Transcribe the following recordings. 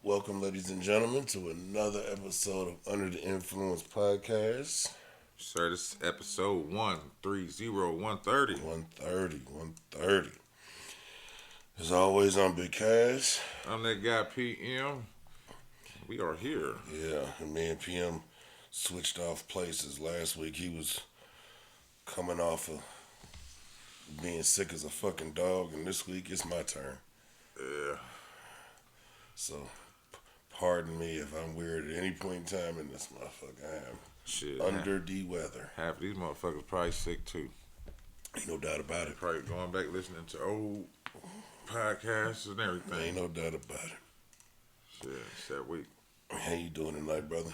Welcome, ladies and gentlemen, to another episode of Under the Influence podcast. Sir, this is episode 130, 130. 130, 130. As always, I'm Big Cash. I'm that guy PM. We are here. Yeah, and me and PM switched off places last week. He was coming off of being sick as a fucking dog, and this week it's my turn. Yeah. So, pardon me if I'm weird at any point in time in this motherfucker. I am Shit. under the weather. Half of these motherfuckers probably sick too. Ain't no doubt about it. Probably going back listening to old podcasts and everything. Ain't no doubt about it. Shit, it's that week. How you doing tonight, brother?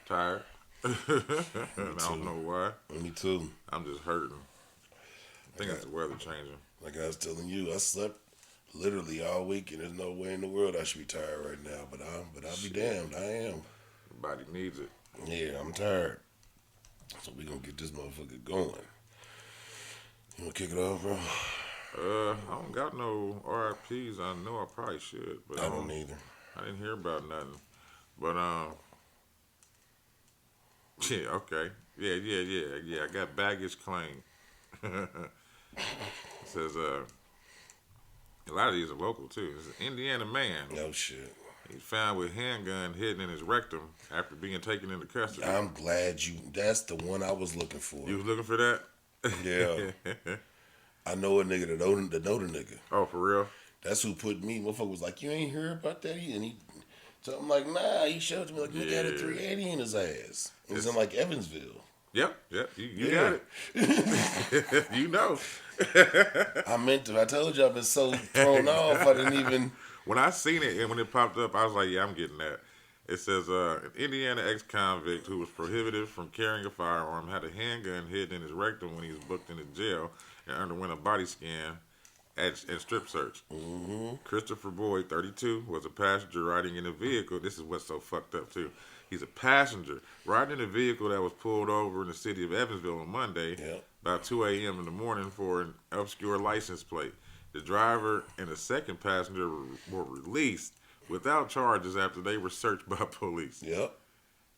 Tired. And I don't know why. Me too. I'm just hurting. I think it's the weather changing. Like I was telling you, I slept literally all week, and there's no way in the world I should be tired right now. But I'll be damned. I am. Your body needs it. Yeah, I'm tired. So we gonna get this motherfucker going. You wanna kick it off, bro? I don't got no RIPs. I know I probably should, but I don't either. I didn't hear about nothing. But yeah, okay. Yeah. I got baggage claim. It says a lot of these are local too. It's an Indiana man. No shit. He's found with handgun hidden in his rectum after being taken into custody. I'm glad that's the one I was looking for. You was looking for that? Yeah. I know a nigga that know the nigga. Oh, for real? That's who put me. Motherfucker was like, you ain't hear about that? So I'm like, nah. He showed to me like, nigga had a 380 in his ass. It was in like Evansville. Yep. You got it. You know. I told you I've been so thrown off. I didn't even. When I seen it and when it popped up, I was like, yeah, I'm getting that. It says an Indiana ex-convict who was prohibited from carrying a firearm had a handgun hidden in his rectum when he was booked into jail and underwent a body scan and strip search. Mm-hmm. Christopher Boyd, 32, was a passenger riding in a vehicle. This is what's so fucked up, too. He's a passenger riding in a vehicle that was pulled over in the city of Evansville on Monday about 2 a.m. in the morning for an obscure license plate. The driver and the second passenger were released without charges after they were searched by police. Yep.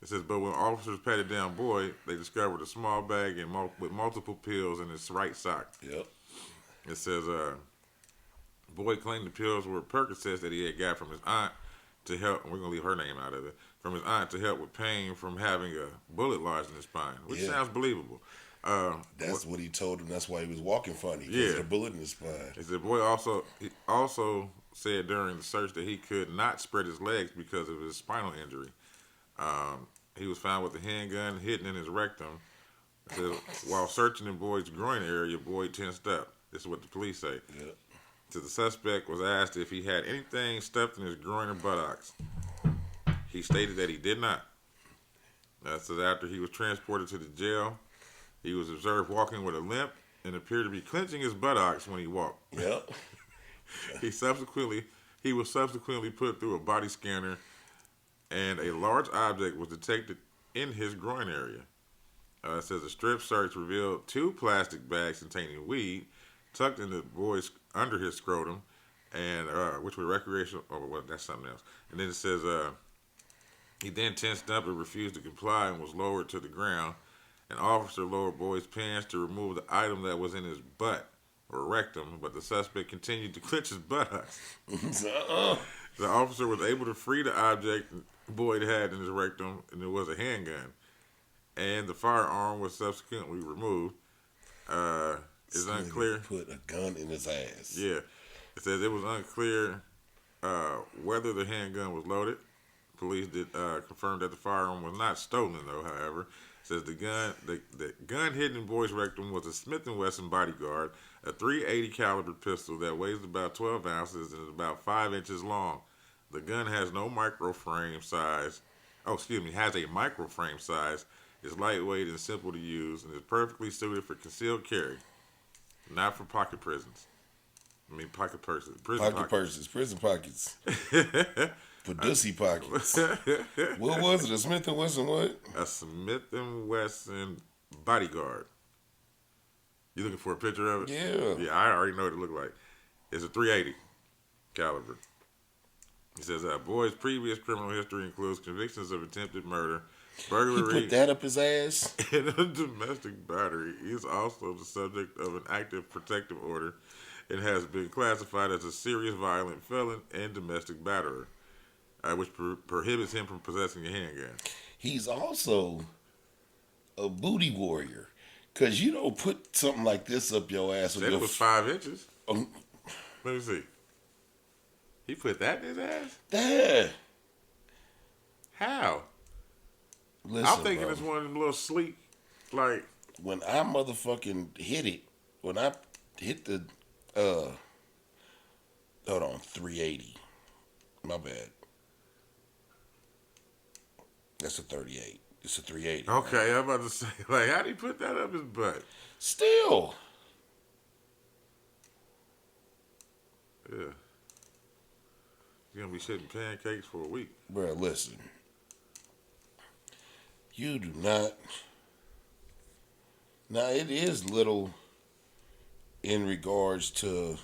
It says, but when officers patted down Boyd, they discovered a small bag with multiple pills in his right sock. Yep. It says, Boyd claimed the pills were Percocets that he had got from his aunt to help, and we're going to leave her name out of it, from his aunt to help with pain from having a bullet lodged in his spine, which sounds believable. That's what he told him. That's why he was walking funny. Yeah. He had a bullet in his spine. He said, Boyd also said during the search that he could not spread his legs because of his spinal injury. He was found with a handgun hidden in his rectum. It says, while searching in Boyd's groin area, Boyd tensed up. This is what the police say. Yep. So the suspect was asked if he had anything stuffed in his groin or buttocks. He stated that he did not. So after he was transported to the jail, he was observed walking with a limp and appeared to be clenching his buttocks when he walked. Yep. He was subsequently put through a body scanner, and a large object was detected in his groin area. It says a strip search revealed 2 plastic bags containing weed tucked in the boy's under his scrotum, and which were recreational. Oh, well, that's something else. And then it says he then tensed up and refused to comply and was lowered to the ground. An officer lowered Boyd's pants to remove the item that was in his butt or rectum, but the suspect continued to clench his buttocks. The officer was able to free the object Boyd had in his rectum, and it was a handgun. And the firearm was subsequently removed. It's unclear. Put a gun in his ass. Yeah. It says it was unclear whether the handgun was loaded. Police did confirm that the firearm was not stolen, though, however. It says the gun hidden in Boyd's rectum was a Smith & Wesson Bodyguard, a .380 caliber pistol that weighs about 12 ounces and is about 5 inches long. The gun has no microframe size. Has a microframe size. It's lightweight and simple to use, and is perfectly suited for concealed carry, not for pocket prisons. Pocket purses. Purses. Prison pockets. Padussy pockets. What was it? A Smith & Wesson what? A Smith & Wesson Bodyguard. You looking for a picture of it? Yeah. Yeah, I already know what it looked like. It's a .380 caliber. He says that boy's previous criminal history includes convictions of attempted murder, He burglary, put that up his ass. and a domestic battery. He is also the subject of an active protective order and has been classified as a serious violent felon and domestic batterer, which prohibits him from possessing a handgun. He's also a booty warrior. Because you don't put something like this up your ass with Said your... it was 5 inches. Oh, Let me see. He put that in his ass? yeah. How? Listen, I'm thinking bro, it's one of them little sleek, like, when I motherfucking hit it, when I hit the, hold on, 380. My bad. That's a 38. It's a 380. okay, I'm about to say, like, how'd he put that up his butt? Still. Yeah. He's gonna be shitting pancakes for a week. Bro, listen. You do not. Now, it is little in regards to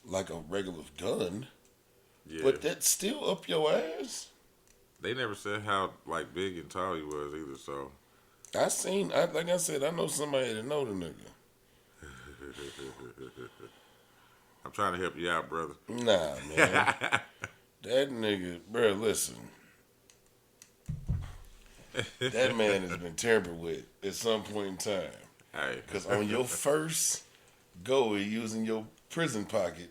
like a regular gun, Yeah. but that's still up your ass. They never said how, like, big and tall he was either, so. Like I said, I know somebody that know the nigga. I'm trying to help you out, brother. Nah, man. That nigga, bro, listen. That man has been tampered with at some point in time. Hey. Because on your first go of using your prison pocket,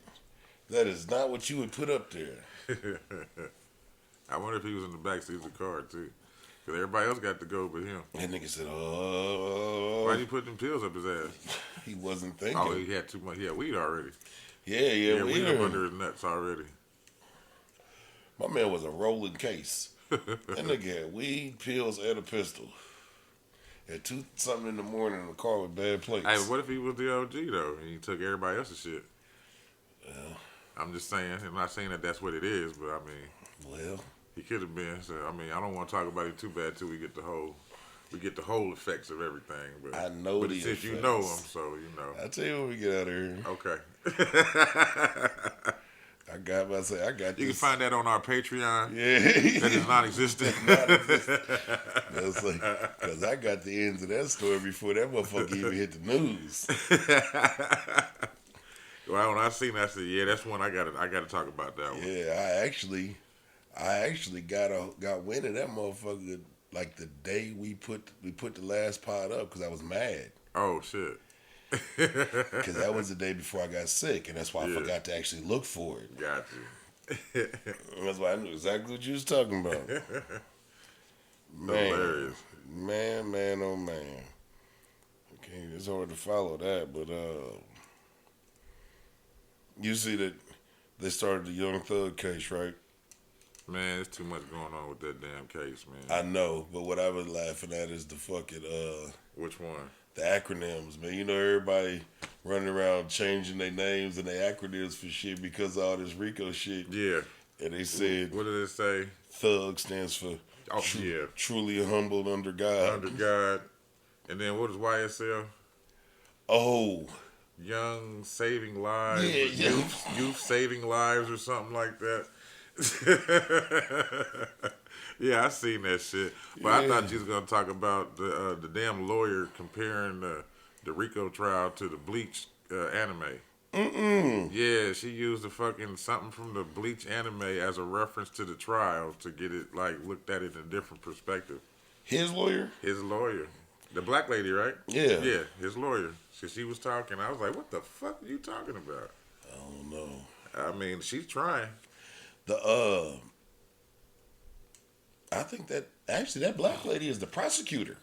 that is not what you would put up there. I wonder if he was in the backseat of the car, too. Because everybody else got to go but him. That nigga said, oh. Why'd he put them pills up his ass? He wasn't thinking. Oh, he had too much. He had weed already. Yeah, Weed up under his nuts already. My man was a rolling case. That nigga had weed, pills, and a pistol. At 2-something in the morning in the car with bad plates. Hey, what if he was the OG, though, and he took everybody else's shit? Well, I'm just saying. I'm not saying that that's what it is, but, I mean, well, he could have been. So, I mean, I don't want to talk about it too bad till we get the whole effects of everything. But I know but the since you effects. know him, so you know. I'll tell you when we get out of here. Okay. I got this. You can find that on our Patreon. Yeah. That is non-existent. That's like, because I got the ends of that story before that motherfucker even hit the news. Well, when I seen that, I said, "Yeah, that's one I got to talk about that one." Yeah, I actually got wind of that motherfucker like the day we put the last pod up because I was mad. Oh shit! Because that was the day before I got sick, and that's why I Yeah. forgot to actually look for it. Got you. That's why I knew exactly what you was talking about. Man, Hilarious. man, oh man. Okay, it's hard to follow that, but you see that they started the Young Thug case, right? Man, there's too much going on with that damn case, man. I know, but what I was laughing at is the fucking Which one? the acronyms, man. You know, everybody running around changing their names and their acronyms for shit because of all this RICO shit. Yeah. And they said What did it say? Thug stands for Oh, yeah. truly humbled under God. Under God. And then what is YSL? Oh, Young Saving Lives. Yeah. Youth Saving Lives or something like that. Yeah, I seen that shit. But I Yeah. thought you was gonna talk about the damn lawyer comparing the RICO trial to the Bleach anime. Yeah, she used the fucking something from the Bleach anime as a reference to the trial to get it like looked at it in a different perspective. his lawyer? His lawyer, the black lady, right? Yeah. Yeah, his lawyer. So she was talking. I was like, "What the fuck are you talking about?" I don't know. I mean, she's trying. I think that actually that black lady is the prosecutor.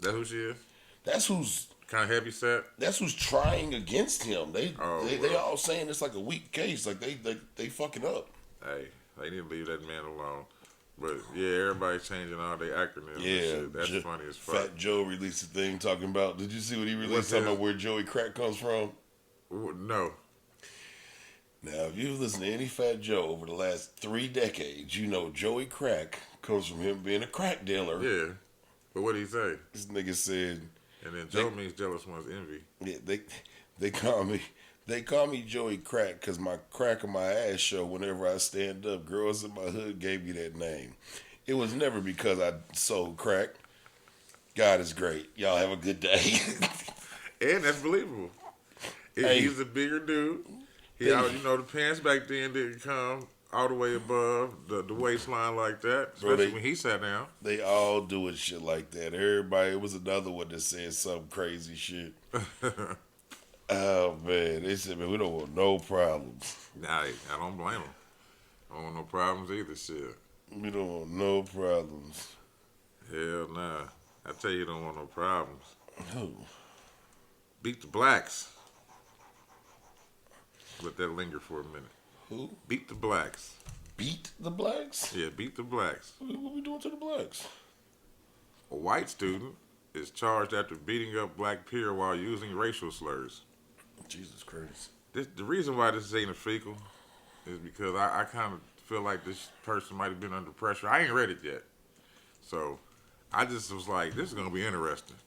That's who she is. That's who's Kind of heavy set. trying against him. They well. all saying it's like a weak case. Like they fucking up. Hey, they need to leave that man alone. But yeah, everybody's changing all their acronyms. And Yeah, shit. That's funny as fuck. Fat Joe released a thing talking about. Did you see what he released? What's Talking his? about where Joey Crack comes from. No. Now, if you've listened to any Fat Joe over the last 3 decades, you know Joey Crack comes from him being a crack dealer. Yeah. But what did he say? This nigga said, And then Joe means jealous one's envy. yeah, they call me They call me Joey Crack because my crack of my ass show whenever I stand up. Girls in my hood gave me that name. It was never because I sold crack. God is great. Y'all have a good day. And that's believable. Hey. He's a bigger dude. He, the pants back then didn't come all the way above the waistline like that, especially when he sat down. They all doing shit like that. Everybody, it was another one that said some crazy shit. Oh, man. They said, man, we don't want no problems. Nah, I don't blame them. I don't want no problems either, shit. We don't want no problems. Hell nah. I tell you, don't want no problems. Who? Beat the Blacks. Let that linger for a minute. Who? Beat the Blacks. Beat the blacks? Yeah, beat the Blacks. What we doing to the blacks? A white student is charged after beating up black peer while using racial slurs. Jesus Christ. The reason why this ain't a fecal is because I kind of feel like this person might have been under pressure. I ain't read it yet. So I just was like, this is going to be interesting.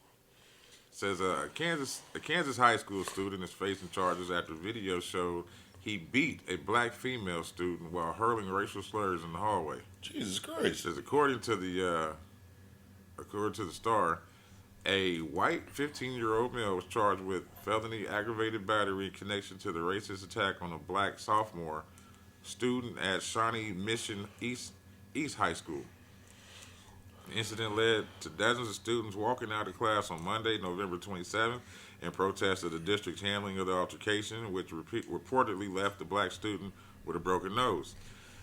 It says a Kansas high school student is facing charges after video showed he beat a black female student while hurling racial slurs in the hallway. Jesus It Christ. says according to the Star, a white 15-year-old male was charged with felony aggravated battery in connection to the racist attack on a black sophomore student at Shawnee Mission East High School. The incident led to dozens of students walking out of class on Monday, November 27th, in protest of the district's handling of the altercation, which reportedly left the black student with a broken nose.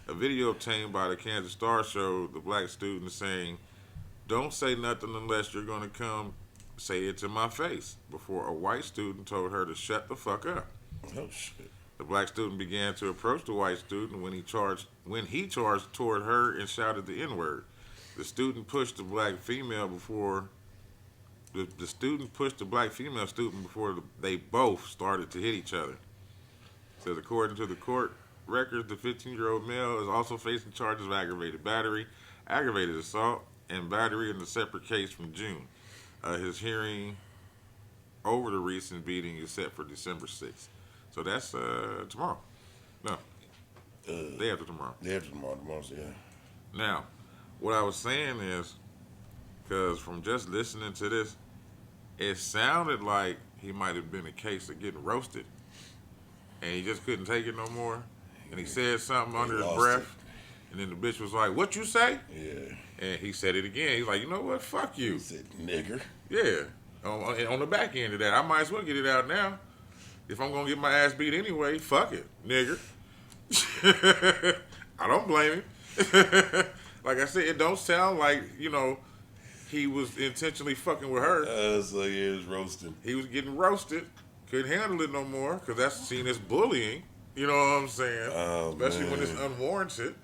A video obtained by the Kansas Star showed the black student saying, "Don't say nothing unless you're going to come say it to my face," before a white student told her to shut the fuck up. Oh, shit. The black student began to approach the white student when he charged toward her and shouted the N-word. The student pushed the black female before the student pushed the black female student before they both started to hit each other. It says according to the court records, the 15-year-old male is also facing charges of aggravated battery, aggravated assault, and battery in a separate case from June. His hearing over the recent beating is set for December 6th. So that's tomorrow. No, day after tomorrow. Day after tomorrow, yeah. Now, what I was saying is, because from just listening to this, it sounded like he might have been a case of getting roasted, and he just couldn't take it no more, and he said something under his breath, and then the bitch was like, "What you say?" Yeah. And he said it again. He's like, "You know what? Fuck you." He said, nigger. Yeah. On the back end of that, I might as well get it out now. If I'm gonna get my ass beat anyway, fuck it, nigger. I don't blame him. Like I said, it don't sound like, he was intentionally fucking with her. So yeah, it was roasting. He was getting roasted. Couldn't handle it no more because that's seen as bullying. You know what I'm saying? Oh, especially when man. it's unwarranted.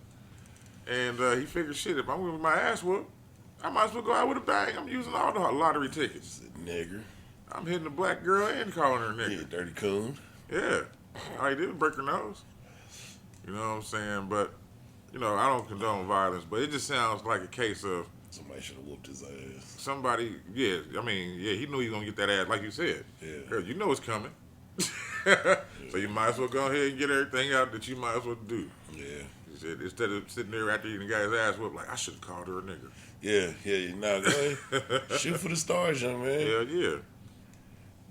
And he figured, shit, if I'm with my ass whooped, I might as well go out with a bang. I'm using all the lottery tickets. Nigger. I'm hitting the black girl and calling her nigger. Yeah, dirty coon. Yeah. All he did was break her nose. You know what I'm saying? But, I don't condone violence, but it just sounds like a case of Somebody should have whooped his ass. somebody, he knew he was going to get that ass, like you said. Yeah. Girl, you know it's coming. So you might as well go ahead and get everything out that you might as well do. Yeah. He said, instead of sitting there after you got his ass whooped, like, I should have called her a nigger. Yeah. Nah, go ahead. Shoot for the stars, young man. Hell yeah.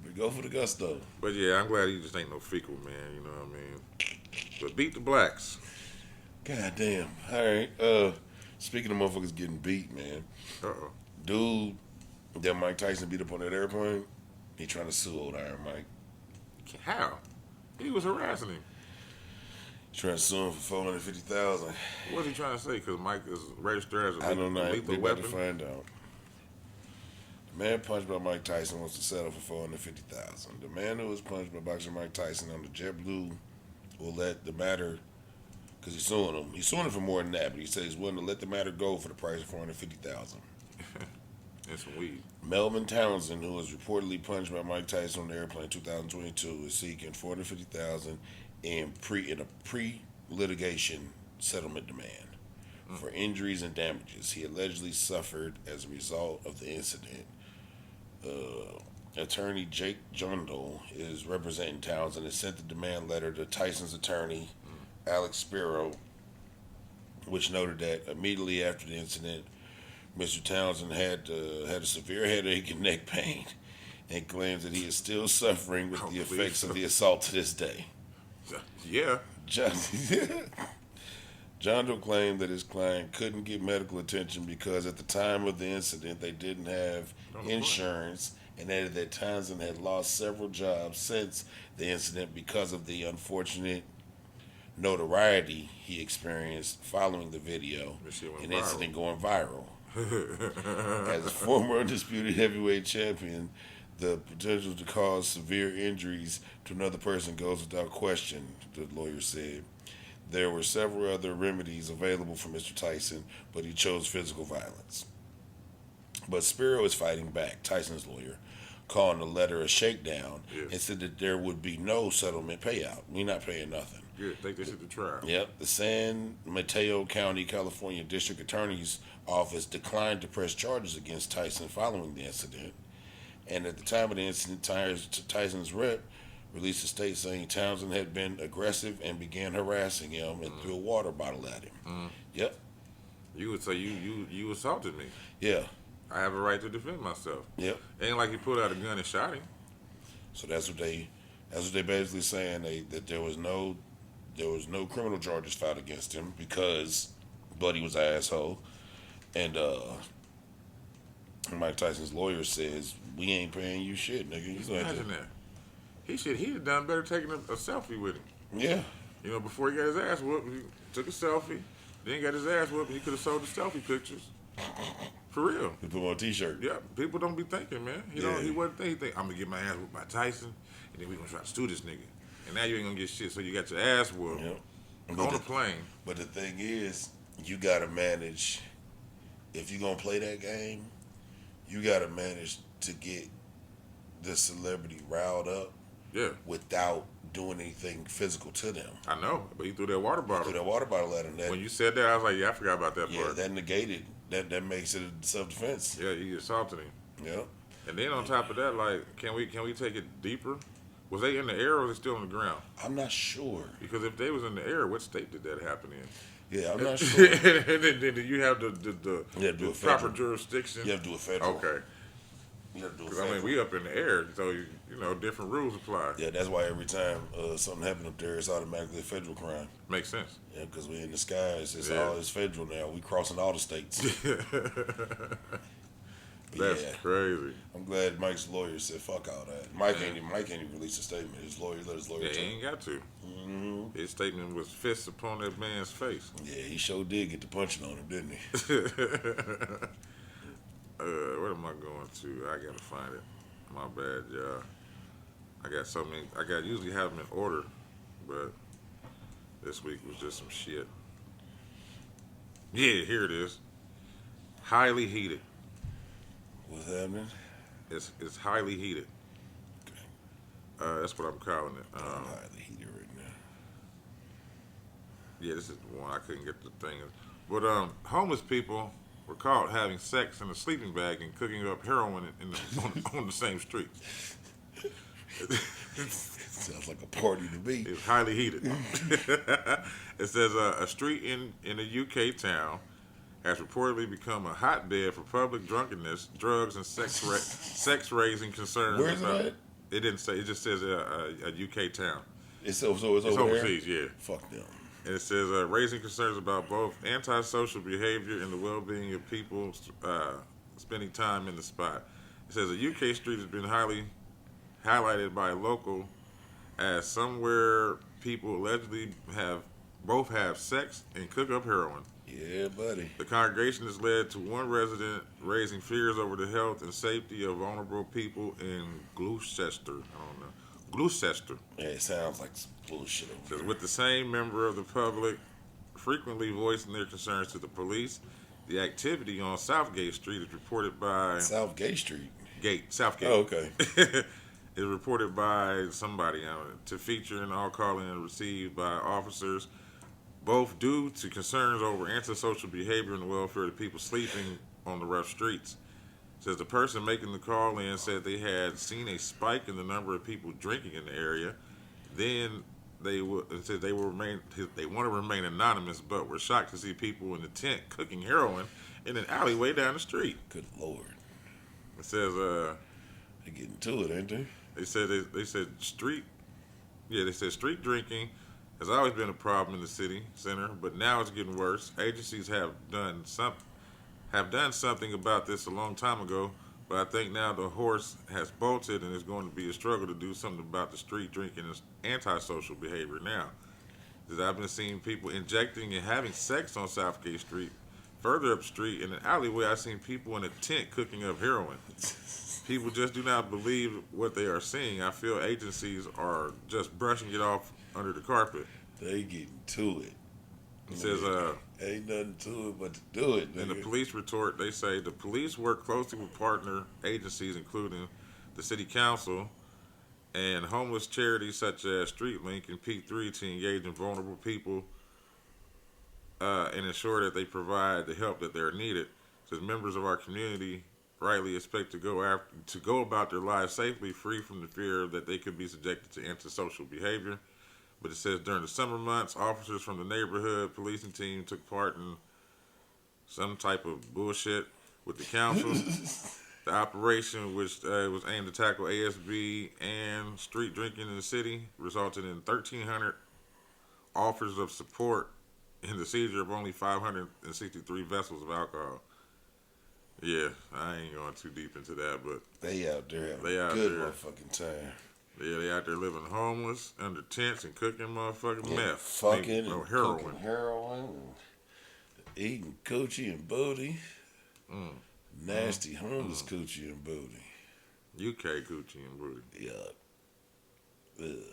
But go for the gusto. But yeah, I'm glad he just ain't no fecal, man. You know what I mean? But beat the blacks. God damn. All right. Speaking of motherfuckers getting beat, man. Uh-oh. Dude that Mike Tyson beat up on that airplane, he trying to sue old Iron Mike. How? He was harassing him. Trying to sue him for $450,000. What was he trying to say? Because Mike is registered as a I don't know. lethal They about weapon. to find out. The man punched by Mike Tyson wants to settle for $450,000. The man who was punched by boxer Mike Tyson on the JetBlue will let the matter, because he's suing him. He's suing him for more than that, but he says he's willing to let the matter go for the price of $450,000. And some weed. Melvin Townsend, who was reportedly punched by Mike Tyson on the airplane in 2022, is seeking $450,000 in a pre-litigation settlement demand for injuries and damages he allegedly suffered as a result of the incident. attorney Jake Jundle is representing Townsend and sent the demand letter to Tyson's attorney, Alex Spiro, which noted that immediately after the incident, Mr. Townsend had a severe headache and neck pain, and claims that he is still suffering with the effects of the assault to this day. Yeah. John Doe claimed that his client couldn't get medical attention because at the time of the incident they didn't have insurance, and added that Townsend had lost several jobs since the incident because of the unfortunate notoriety he experienced following the video, an incident going viral. As a former undisputed heavyweight champion, the potential to cause severe injuries to another person goes without question, the lawyer said. There were several other remedies available for Mr. Tyson, but he chose physical violence. But Spiro is fighting back, Tyson's lawyer, calling the letter a shakedown, and said that there would be no settlement payout. We're not paying nothing. Good. Take this shit to trial. Yep. The San Mateo County, California District Attorney's Office declined to press charges against Tyson following the incident. And at the time of the incident, Tyson's rep released a statement saying Townsend had been aggressive and began harassing him and threw a water bottle at him. Yep. You would say you assaulted me. Yeah. I have a right to defend myself. Yep. Ain't like he pulled out a gun and shot him. So that's what they basically saying, that there was no criminal charges filed against him because Buddy was an asshole. And Mike Tyson's lawyer says, we ain't paying you shit, nigga. Just imagine that. He'd have done better taking a selfie with him. Yeah. You know, before he got his ass whooped, he took a selfie. Then got his ass whooped, and he could have sold the selfie pictures. For real. He put him on a t-shirt. Yeah, people don't be thinking, man. He wasn't thinking. He think, I'm going to get my ass whooped by Tyson, and then we going to try to stew this nigga. And now you ain't going to get shit, so you got your ass whooped on the plane. But the thing is, you got to manage, if you're going to play that game, you got to manage to get the celebrity riled up without doing anything physical to them. I know, but he threw that water bottle. He threw that water bottle at him. When you said that, I was like, yeah, I forgot about that part. Yeah, that negated, that makes it a self-defense. Yeah, he assaulted him. Yeah. And then on top of that, like, can we take it deeper? Was they in the air or was they still on the ground? I'm not sure. Because if they was in the air, what state did that happen in? Yeah, I'm not sure. And then you have the proper jurisdiction. You have to do a federal. Okay. You have to do a Because, federal. I mean, we up in the air, so, you know, different rules apply. Yeah, that's why every time something happened up there, it's automatically a federal crime. Makes sense. Yeah, because we're in the skies. It's federal now. We crossing all the states. That's crazy. I'm glad Mike's lawyer said fuck all that. Mike ain't even released a statement. His lawyer let his lawyer He ain't got to. Mm-hmm. His statement was fists upon that man's face. Yeah, he sure did get the punching on him, didn't he? What am I going to? I gotta find it. My bad, y'all. I got so many. Usually have them in order, but this week was just some shit. Yeah, here it is. Highly heated. What's happening? It's highly heated. Okay. That's what I'm calling it. I'm highly heated right now. Yeah, this is the one I couldn't get the thing. But homeless people were caught having sex in a sleeping bag and cooking up heroin on the same street. Sounds like a party to me. It's highly heated. It says a street in a UK town has reportedly become a hotbed for public drunkenness, drugs, and sex-raising concerns. Where is it at? It didn't say. It just says a UK town. It's overseas, yeah. Fuck them. And it says raising concerns about both antisocial behavior and the well-being of people spending time in the spot. It says a UK street has been highly highlighted by a local as somewhere people allegedly have sex and cook up heroin. Yeah, buddy. The congregation has led to one resident raising fears over the health and safety of vulnerable people in Gloucester. Gloucester. Yeah, it sounds like some bullshit over there. With the same member of the public frequently voicing their concerns to the police, the activity on Southgate Street is reported by... Southgate Street? Southgate. Oh, okay. Is reported by somebody to feature in all calling and received by officers, both due to concerns over antisocial behavior and the welfare of the people sleeping on the rough streets. Says the person making the call in said they had seen a spike in the number of people drinking in the area. Then said they want to remain anonymous, but were shocked to see people in the tent cooking heroin in an alleyway down the street. Good Lord. It says They're getting to it, ain't they? they said street drinking has always been a problem in the city center, but now it's getting worse. Agencies have done something about this a long time ago, but I think now the horse has bolted and it's going to be a struggle to do something about the street drinking and antisocial behavior now. Because I've been seeing people injecting and having sex on Southgate Street. Further up the street in an alleyway, I've seen people in a tent cooking up heroin. People just do not believe what they are seeing. I feel agencies are just brushing it off under the carpet. They getting to it. It says, ain't nothing to it but to do it. in the police retort, they say the police work closely with partner agencies, including the city council and homeless charities such as StreetLink and P3 to engage in vulnerable people and ensure that they provide the help that they're needed. Says members of our community rightly expect to go about their lives safely, free from the fear that they could be subjected to antisocial behavior. But it says during the summer months, officers from the neighborhood policing team took part in some type of bullshit with the council. The operation, which was aimed to tackle ASB and street drinking in the city, resulted in 1,300 offers of support and the seizure of only 563 vessels of alcohol. Yeah, I ain't going too deep into that, but they out there having a good motherfucking time. Yeah, they out there living homeless, under tents, and cooking motherfucking meth. Fucking and heroin. Cooking heroin and eating coochie and booty. Nasty homeless coochie and booty. UK coochie and booty. Yeah.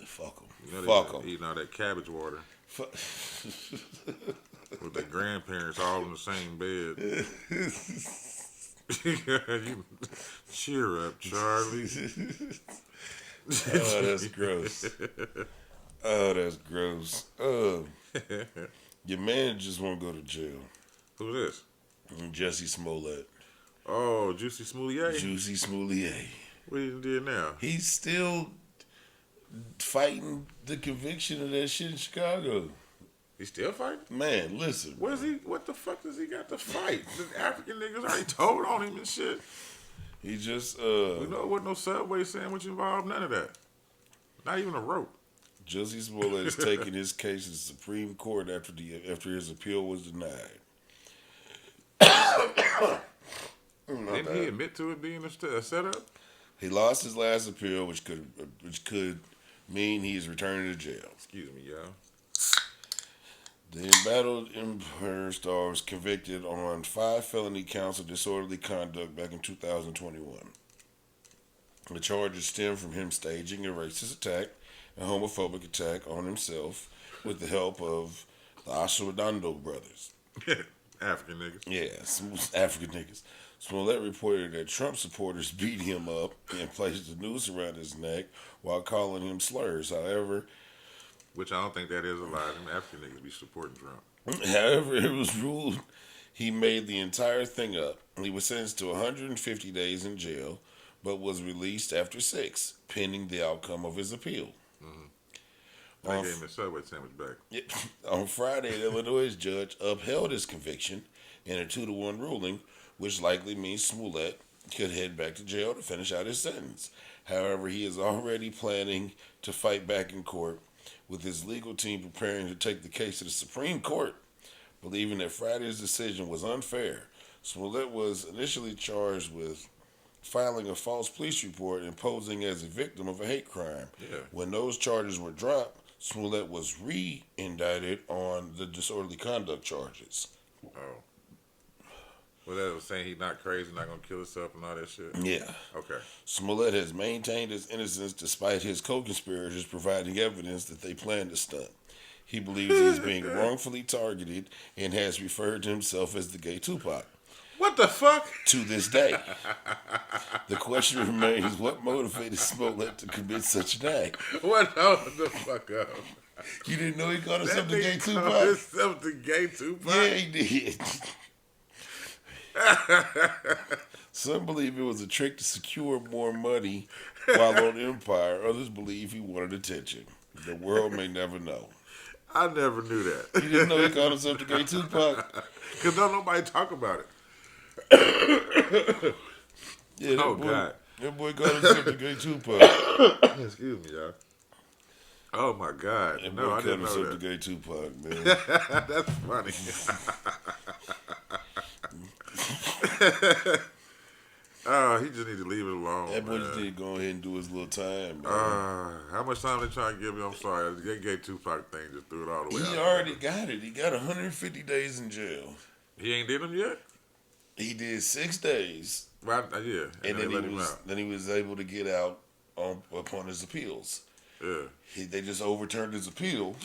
Fuck them. You know fuck them. Eating all that cabbage water. With their grandparents all in the same bed. You, cheer up, Charlie. Oh, that's gross. Oh, that's gross. Your man just won't go to jail. Who's this? Jesse Smollett. Oh, Juicy Smollett. Juicy Smollett. What he did now? He's still fighting the conviction of that shit in Chicago. He still fighting? Man, listen. What the fuck does he got to fight? The African niggas already told on him and shit. He just You know, there wasn't no Subway sandwich involved, none of that. Not even a rope. Jussie Smollett is taking his case to the Supreme Court after his appeal was denied. Didn't he admit to it being a setup? He lost his last appeal, which could mean he is returning to jail. Excuse me, y'all. The embattled Empire Star was convicted on 5 felony counts of disorderly conduct back in 2021. The charges stem from him staging a racist attack, a homophobic attack on himself with the help of the Ashwagandha brothers. African niggas. Yeah, African niggas. Smollett reported that Trump supporters beat him up and placed a noose around his neck while calling him slurs. However, which I don't think that is a lie. Them African niggas be supporting Trump. However, it was ruled he made the entire thing up. He was sentenced to 150 days in jail, but was released after 6, pending the outcome of his appeal. I gave him a Subway sandwich back. On Friday, an Illinois judge upheld his conviction in a 2-1 ruling, which likely means Smollett could head back to jail to finish out his sentence. However, he is already planning to fight back in court, with his legal team preparing to take the case to the Supreme Court, believing that Friday's decision was unfair. Smollett was initially charged with filing a false police report and posing as a victim of a hate crime. Yeah. When those charges were dropped, Smollett was re-indicted on the disorderly conduct charges. Oh. Well, that was saying he's not crazy, not going to kill himself and all that shit? Yeah. Okay. Smollett has maintained his innocence despite his co-conspirators providing evidence that they planned the stunt. He believes he's being wrongfully targeted and has referred to himself as the gay Tupac. What the fuck? To this day. The question remains, what motivated Smollett to commit such an act? What the fuck up? You didn't know he called himself the gay Called Tupac? himself the gay Tupac? Yeah, he did. Some believe it was a trick to secure more money while on Empire. Others believe he wanted attention. The world may never know. I never knew that. You didn't know he called himself the Gay Tupac? Because don't nobody talk about it. Yeah, Oh, God. That boy called himself the Gay Tupac. Excuse me, y'all. Oh, my God. That No, boy I called didn't know himself that. the Gay Tupac, man. That's funny. Oh, he just need to leave it alone. That boy man. just need to go ahead and do his little time, man. How much time they trying to give me? I'm sorry. The Gay Tupac thing just threw it all the way out. He already got it. He got 150 days in jail. He ain't did them yet? He did 6 days, Well, yeah. and they then let him out. he was able to get out upon his appeals. Yeah. They just overturned his appeal.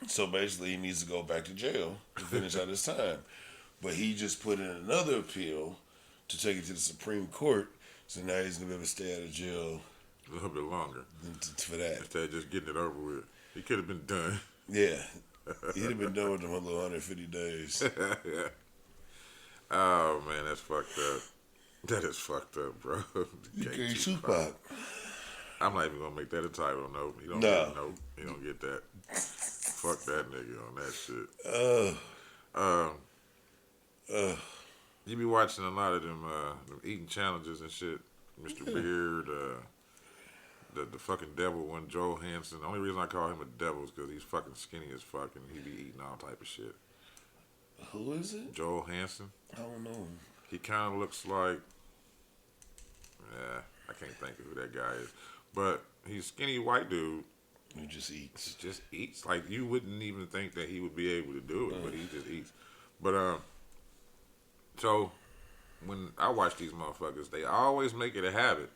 So basically, he needs to go back to jail to finish out his time. But he just put in another appeal to take it to the Supreme Court. So now he's going to be able to stay out of jail A little bit longer. for that. Instead of just getting it over with. He could have been done. Yeah. He'd have been done with them 150 days. Oh, man, that's fucked up. That is fucked up, bro. Gay Tupac. I'm not even going to make that a title, no. You don't No. get no. You don't get that. Fuck that nigga on that shit. You be watching a lot of them eating challenges and shit. Mr. Beard, the fucking devil one, Joel Hansen. The only reason I call him a devil is because he's fucking skinny as fuck and he be eating all type of shit. Who is it? Joel Hansen. I don't know. He kind of looks like, I can't think of who that guy is, but he's a skinny white dude. Who just eats. Just eats like you wouldn't even think that he would be able to do it, but he just eats. But so when I watch these motherfuckers, they always make it a habit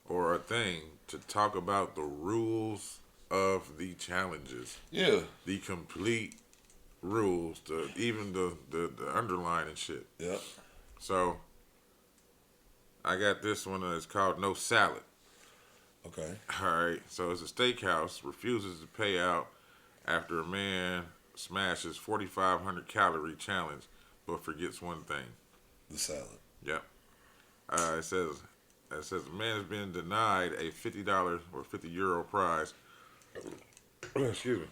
or a thing to talk about the rules of the challenges. Yeah. The complete rules, even the underline and shit. Yep. So I got this one that's called No Salad. Okay. All right, so it's a steakhouse refuses to pay out after a man smashes 4,500 calorie challenge, but forgets one thing. The salad. Yep. It says the man has been denied a $50 or €50 prize. Excuse me.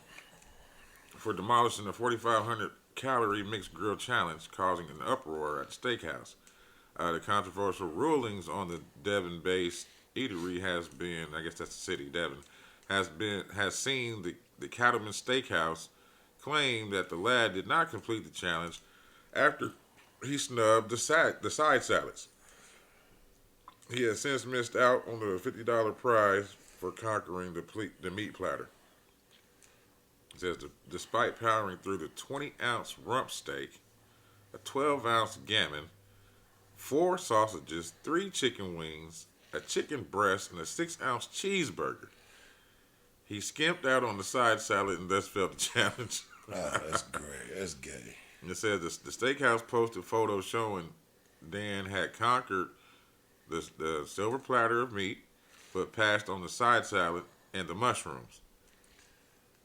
For demolishing the 4,500 calorie mixed grill challenge, causing an uproar at the steakhouse. The controversial rulings on the Devon-based eatery has been, I guess that's the city, Devon, has seen the Cattleman Steakhouse claim that the lad did not complete the challenge after he snubbed the side salads. He has since missed out on the $50 prize for conquering the meat platter. It says, despite powering through the 20-ounce rump steak, a 12-ounce gammon, 4 sausages, 3 chicken wings, a chicken breast, and a 6-ounce cheeseburger, he skimped out on the side salad and thus failed the challenge. Oh, that's great. That's gay. And it says the steakhouse posted photos showing Dan had conquered the silver platter of meat, but passed on the side salad and the mushrooms.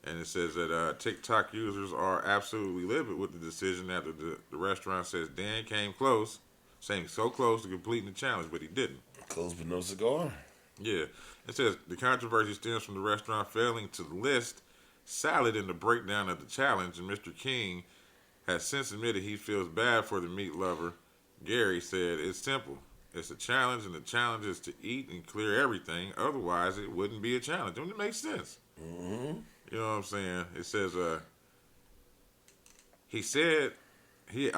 And it says that TikTok users are absolutely livid with the decision after the restaurant says Dan came close, saying so close to completing the challenge, but he didn't. Close but no cigar. Yeah. It says the controversy stems from the restaurant failing to list salad in the breakdown of the challenge, and Mr. King has since admitted he feels bad for the meat lover. Gary said, it's simple. It's a challenge, and the challenge is to eat and clear everything. Otherwise, it wouldn't be a challenge. Don't it make sense? Mm-hmm. You know what I'm saying? It says, he said, this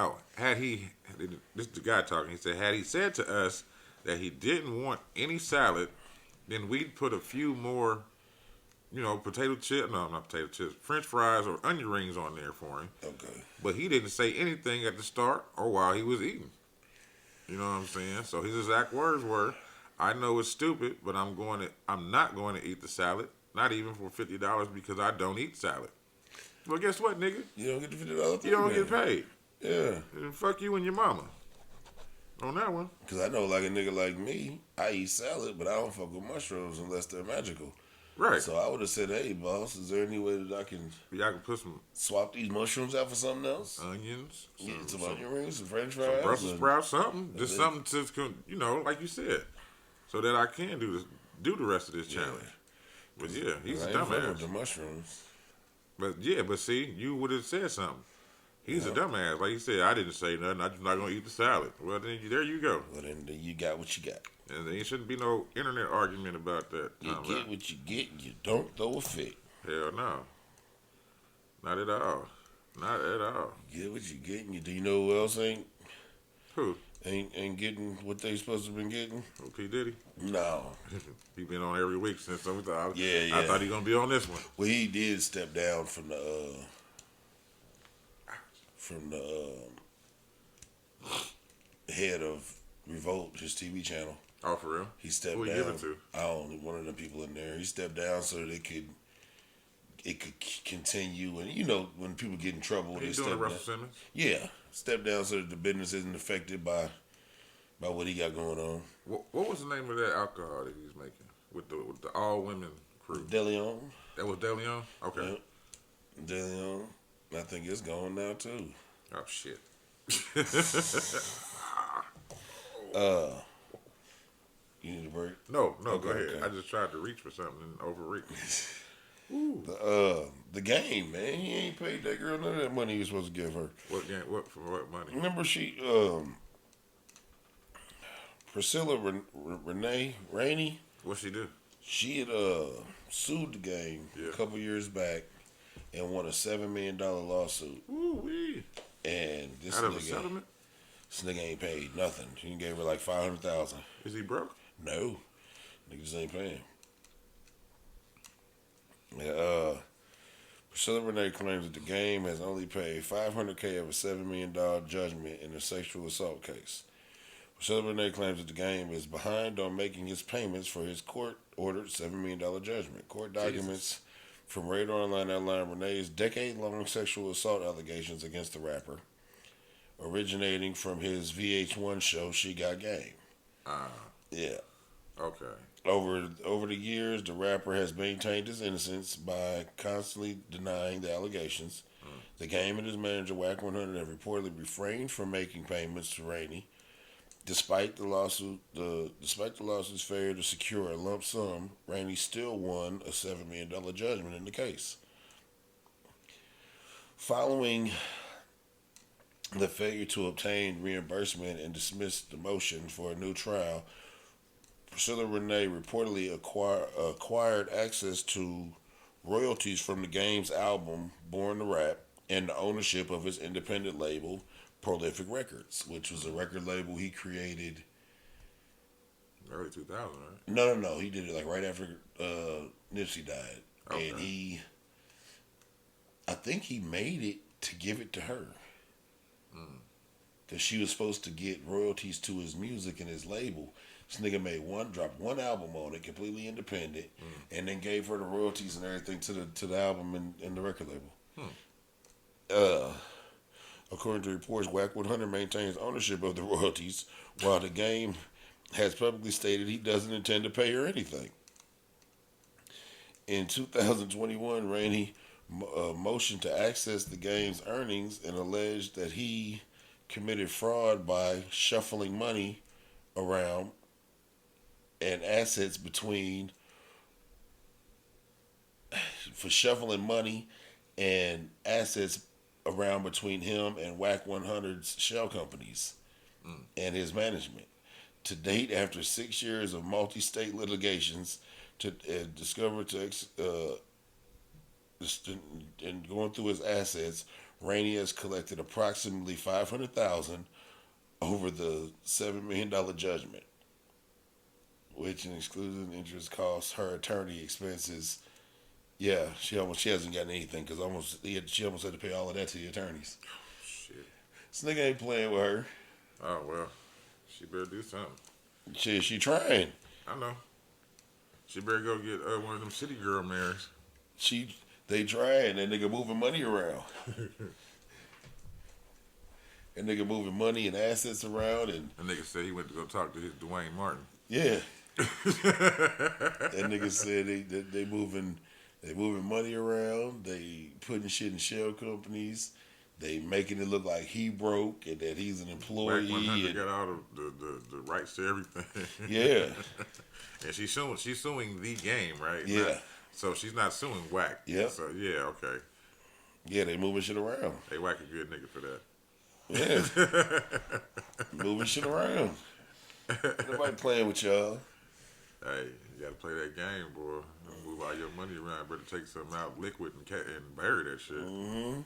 is the guy talking. He said, had he said to us that he didn't want any salad, then we'd put a few more, French fries or onion rings on there for him. Okay. But he didn't say anything at the start or while he was eating. You know what I'm saying? So his exact words were, I know it's stupid, but I'm not going to eat the salad, not even for $50 because I don't eat salad. Well, guess what, nigga? You don't get the $50 You don't get paid. Yeah. And fuck you and your mama. On that one. Because I know, like a nigga like me, I eat salad, but I don't fuck with mushrooms unless they're magical. Right. So I would have said, "Hey, boss, is there any way that I can Y'all can put some swap these mushrooms out for something else? onions, Some onion rings, some French some fries, Brussels and sprouts, something. Just then- something to, like you said, so that I can do the rest of this Yeah. challenge. But yeah, he's I a ain't fucking with dumbass. the mushrooms. But see, you would have said something. He's a dumbass. Like you said, I didn't say nothing. I'm just not gonna eat the salad. Well, then there you go. Well, then you got what you got. And there shouldn't be no internet argument about that. You get what you get. You don't throw a fit. Hell no. Not at all. Not at all. You get what you get. And do you know who else Who? ain't getting what they supposed to have been getting? Oh, P. Diddy? No. He been on every week since I thought. Yeah. I thought he gonna be on this one. Well, he did step down from the head of Revolt, his TV channel. Oh, for real? He stepped Who he down. give it to? I don't know, one of the people in there. He stepped down so that it could continue. And you know, when people get in trouble, He's they doing step the Russell down. Simmons. Yeah, step down so that the business isn't affected by what he got going on. What was the name of that alcohol that he was making with the all women crew? DeLeon. That was DeLeon? Okay. Yep. DeLeon. I think it's gone now too. Oh shit. You need a break? No, Okay, go ahead. okay. I just tried to reach for something and overreached. The game, man. He ain't paid that girl none of that money he was supposed to give her. What game? What for? What money? Remember Priscilla Rainey? What she do? She had sued the game Yeah. a couple years back and won a $7 million lawsuit. Ooh wee. And this Out of a nigga, settlement? this nigga ain't paid nothing. He gave her like $500,000. Is he broke? No, niggas ain't paying. Yeah, Priscilla Renee claims that the game has only paid $500K of a $7 million judgment in a sexual assault case. Priscilla Renee claims that the game is behind on making his payments for his court-ordered $7 million judgment. Court documents from Radar Online outline Renee's decade-long sexual assault allegations against the rapper, originating from his VH1 show She Got Game. Yeah. Okay. Over the years, the rapper has maintained his innocence by constantly denying the allegations. The game and his manager, Whack 100, have reportedly refrained from making payments to Rainey, despite the lawsuit's failure to secure a lump sum. Rainey still won a $7 million judgment in the case. Following the failure to obtain reimbursement and dismiss the motion for a new trial, Priscilla Renee reportedly acquired access to royalties from the game's album Born to Rap and the ownership of his independent label Prolific Records, which was a record label he created. Early 2000, right? No. He did it like right after Nipsey died. Okay. And I think he made it to give it to her. Because she was supposed to get royalties to his music and his label. This nigga dropped one album on it, completely independent, and then gave her the royalties and everything to the album and the record label. According to reports, Whack 100 maintains ownership of the royalties, while the game has publicly stated he doesn't intend to pay her anything. In 2021, Rainey motioned to access the game's earnings and alleged that he committed fraud by shuffling money around and assets for shuffling money and assets around between him and Whack 100's shell companies and his management. To date, after 6 years of multi-state litigations and going through his assets, Rainey has collected approximately $500,000 over the $7 million judgment, which excluding interest costs, her attorney expenses. Yeah, she hasn't gotten anything because she almost had to pay all of that to the attorneys. Shit. This nigga ain't playing with her. Oh well, she better do something. She trying. I know. She better go get one of them city girl mares. They trying. That nigga moving money around. That nigga moving money and assets around, and The nigga said he went to go talk to his Dwayne Martin. yeah, That nigga said they moving money around. They putting shit in shell companies. They making it look like he broke and that he's an Whack employee. 100 And, got all the rights to everything. yeah, And she's suing the game, right? yeah, So she's not suing Whack. Yep. So yeah, okay. yeah. They moving shit around. They Whack a good nigga for that. Yeah, moving shit around. Nobody playing with y'all. Hey, you gotta play that game, boy. Move all your money around. Better take something out liquid and bury that shit. Mm-hmm.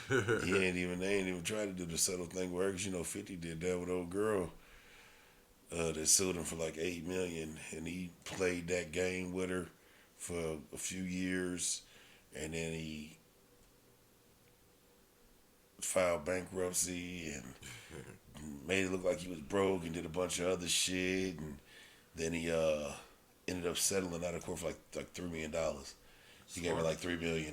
They ain't even try to do the subtle thing where, cause 50 did that with old girl. That sued him for like $8 million, and he played that game with her for a few years, and then he filed bankruptcy and made it look like he was broke and did a bunch of other shit, and then he ended up settling out of court for like $3 million. He gave her like $3 million.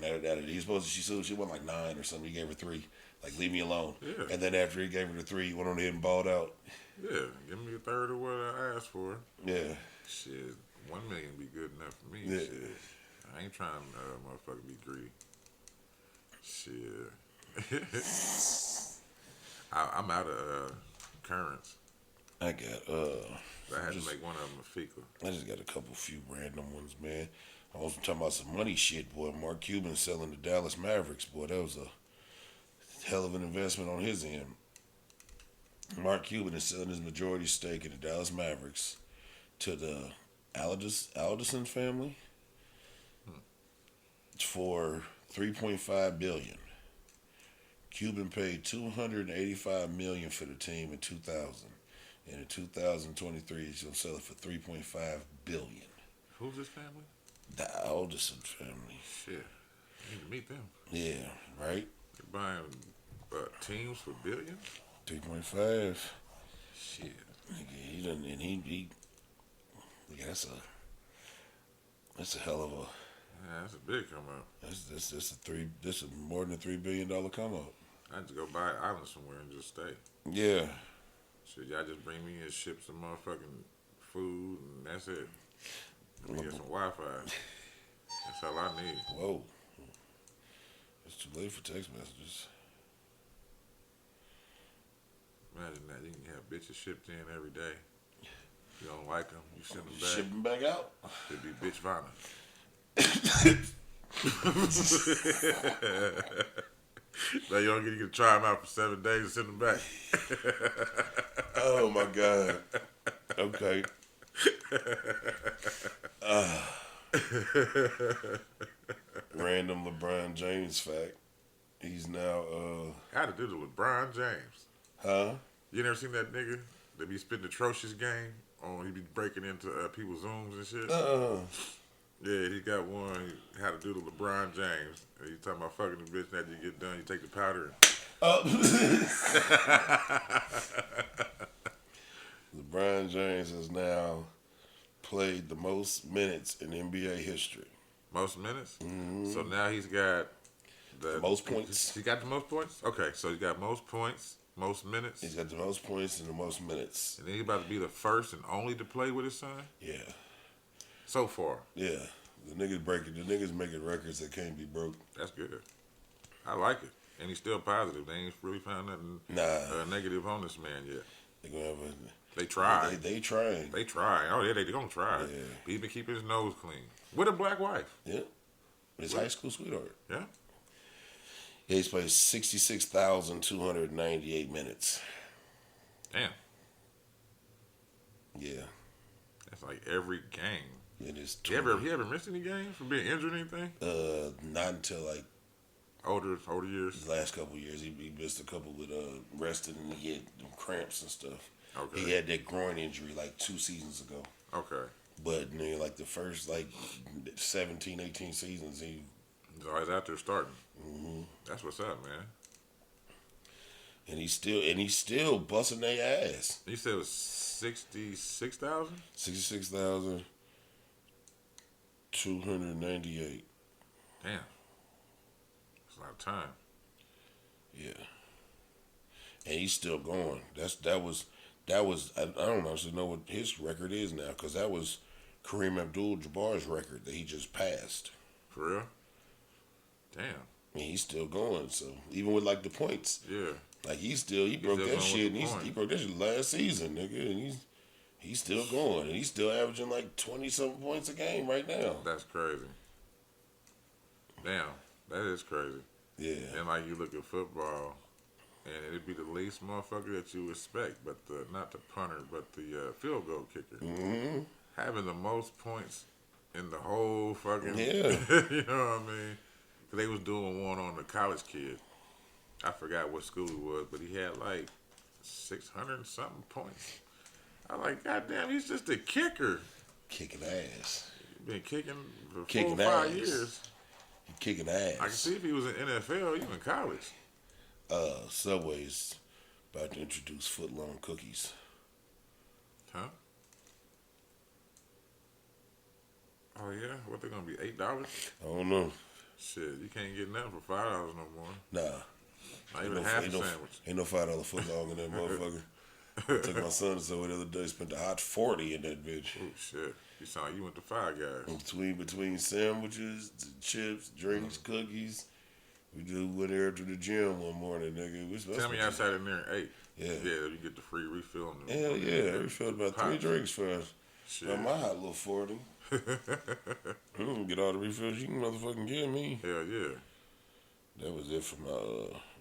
She won like 9 or something. He gave her 3. Like, leave me alone. Yeah. And then after he gave her the 3, he went on ahead and balled out. Yeah, give me a third of what I asked for. Yeah. Shit, $1 million be good enough for me. Yeah. Shit, I ain't trying to motherfucker be greedy. Shit, I'm out of currents. I got I had to make one of them a fecal. I just got a few random ones, man. I was talking about some money shit, boy. Mark Cuban selling the Dallas Mavericks, boy. That was a hell of an investment on his end. Mark Cuban is selling his majority stake in the Dallas Mavericks to the Alderson family for $3.5 billion. Cuban paid $285 million for the team in 2000, and in 2023 he's gonna sell it for $3.5 billion. Who's this family? The Alderson family. Shit, I need to meet them. Yeah, right. They're buying teams for billions. 3.5. Shit. He done, and he yeah, that's a hell of a. Yeah, that's a big come up. This is more than a $3 billion come up. I had to go buy an island somewhere and just stay. Yeah. Shit, y'all just bring me and ship some motherfucking food and that's it. We get some Wi-Fi. That's all I need. Whoa. It's too late for text messages. Imagine that. You can have bitches shipped in every day. You don't like them, you send them back. Ship them back out. It'd be bitch violent. Now you don't get to try them out for 7 days and send them back. Oh my God. Okay. Random LeBron James fact. He's now How to do the LeBron James? huh? You never seen that nigga that be spitting atrocious game on? He be breaking into people's Zooms and shit. Yeah, he got one. How to do the LeBron James? He talking about fucking the bitch. And after you get done, you take the powder. LeBron James has now played the most minutes in NBA history. Most minutes. Mm-hmm. So now he's got the most points. He got the most points. Okay, so he's got most points, most minutes. He's got the most points and the most minutes. And then he's about to be the first and only to play with his son. Yeah. So far. Yeah. The niggas making records that can't be broke. That's good. I like it. And he's still positive. They ain't really found nothing negative on this man yet. They're gonna have They try. They trying. They try. Oh yeah, they gonna try. Yeah. He's been keeping his nose clean. With a black wife. Yeah. His high school sweetheart. Yeah. Yeah, he's played 66,298 minutes. Damn. Yeah. That's like every game. It is. He ever missed any games from being injured or anything? Not until like older years. The last couple of years, he missed a couple with resting and he had cramps and stuff. Okay. He had that groin injury like 2 seasons ago. Okay. But like the first 17, 18 seasons, he's always out there starting. Mm-hmm. That's what's up, man. And he's still busting their ass. You said it was 66,000? 66,298. Damn. That's a lot of time. Yeah. And he's still going. That That was I don't actually know what his record is now because that was Kareem Abdul-Jabbar's record that he just passed. For real? Damn. I mean, he's still going. So even with like the points, Yeah. like he broke still that going shit. with the And point. he broke that shit last season, nigga. And he's still going, and he's still averaging like 20-something points a game right now. That's crazy. Damn. That is crazy. Yeah. And like you look at football, and it'd be the least motherfucker that you expect, but not the punter, but the field goal kicker. Mm-hmm. Having the most points in the whole fucking. Yeah. You know what I mean? 'Cause they was doing one on the college kid. I forgot what school it was, but he had like 600 and something points. I like, goddamn, he's just a kicker. Kicking ass. Been kicking for Kicking 4 or 5 ass. years. He kicking ass. I can see if he was in NFL, you in college. Subway's about to introduce foot-long cookies. Huh? Oh yeah, what they gonna be, $8? I don't know. Shit, you can't get nothing for $5 no more. Nah. Not even half a sandwich. Ain't no $5 foot-long in that motherfucker. I took my son to Subway the other day, spent a hot 40 in that bitch. Oh shit, you sound like you went to Five Guys. Between sandwiches, chips, drinks, cookies. We just went there to the gym one morning, nigga. Tell me I sat in there and ate. Yeah. Yeah, you get the free refill. On the Hell yeah. I refilled about 3 Pops. drinks for us. Shit. On my hot little 40. Get all the refills you can motherfucking give me. Hell yeah. That was it for my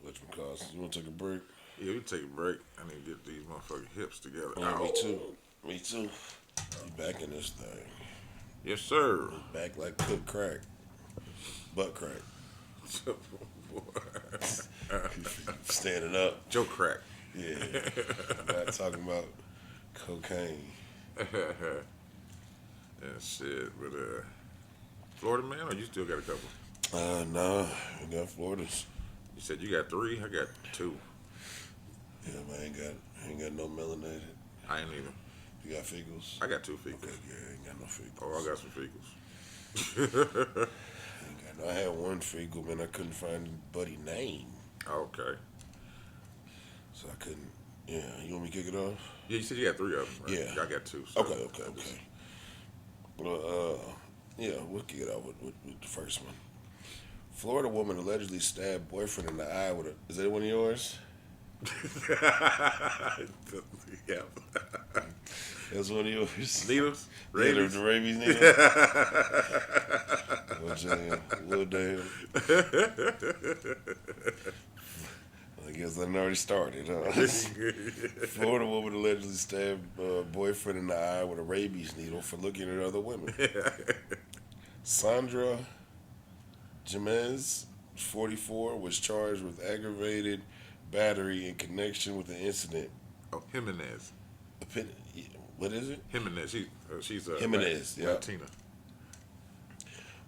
whatchamacallit. You want to take a break? Yeah, we take a break. I need to get these motherfucking hips together. Yeah, me Ow. too. Me too. You back in this thing. Yes, sir. Back like cooked crack. Butt crack. Standing up. Joe crack. Yeah. Not talking about cocaine. Yeah, shit. But Florida man, or you still got a couple? Nah. I got Floridas. You said you got 3. I got 2. Yeah, man, I ain't got no melanated. I ain't either. You got fegals? I got 2 fecals. Okay, yeah, I ain't got no fegals. Oh, I got some fecals. I had one fecal, man. I couldn't find buddy name, Okay. so I couldn't. Yeah, you want me to kick it off? Yeah, you said you got 3 of them, right? Yeah. I got 2. So Okay. Well, yeah, we'll kick it off with the first one. Florida woman allegedly stabbed boyfriend in the eye with a. Is that one of yours? Yeah. That's one of yours. Needles? Yeah, Rabies? the rabies needle. Well, damn. I guess I already started, huh? Florida woman allegedly stabbed boyfriend in the eye with a rabies needle for looking at other women. Sandra Jimenez, 44, was charged with aggravated battery in connection with the incident. Oh, Jimenez. What is it? Jimenez. She's a Jimenez, yeah. Latina.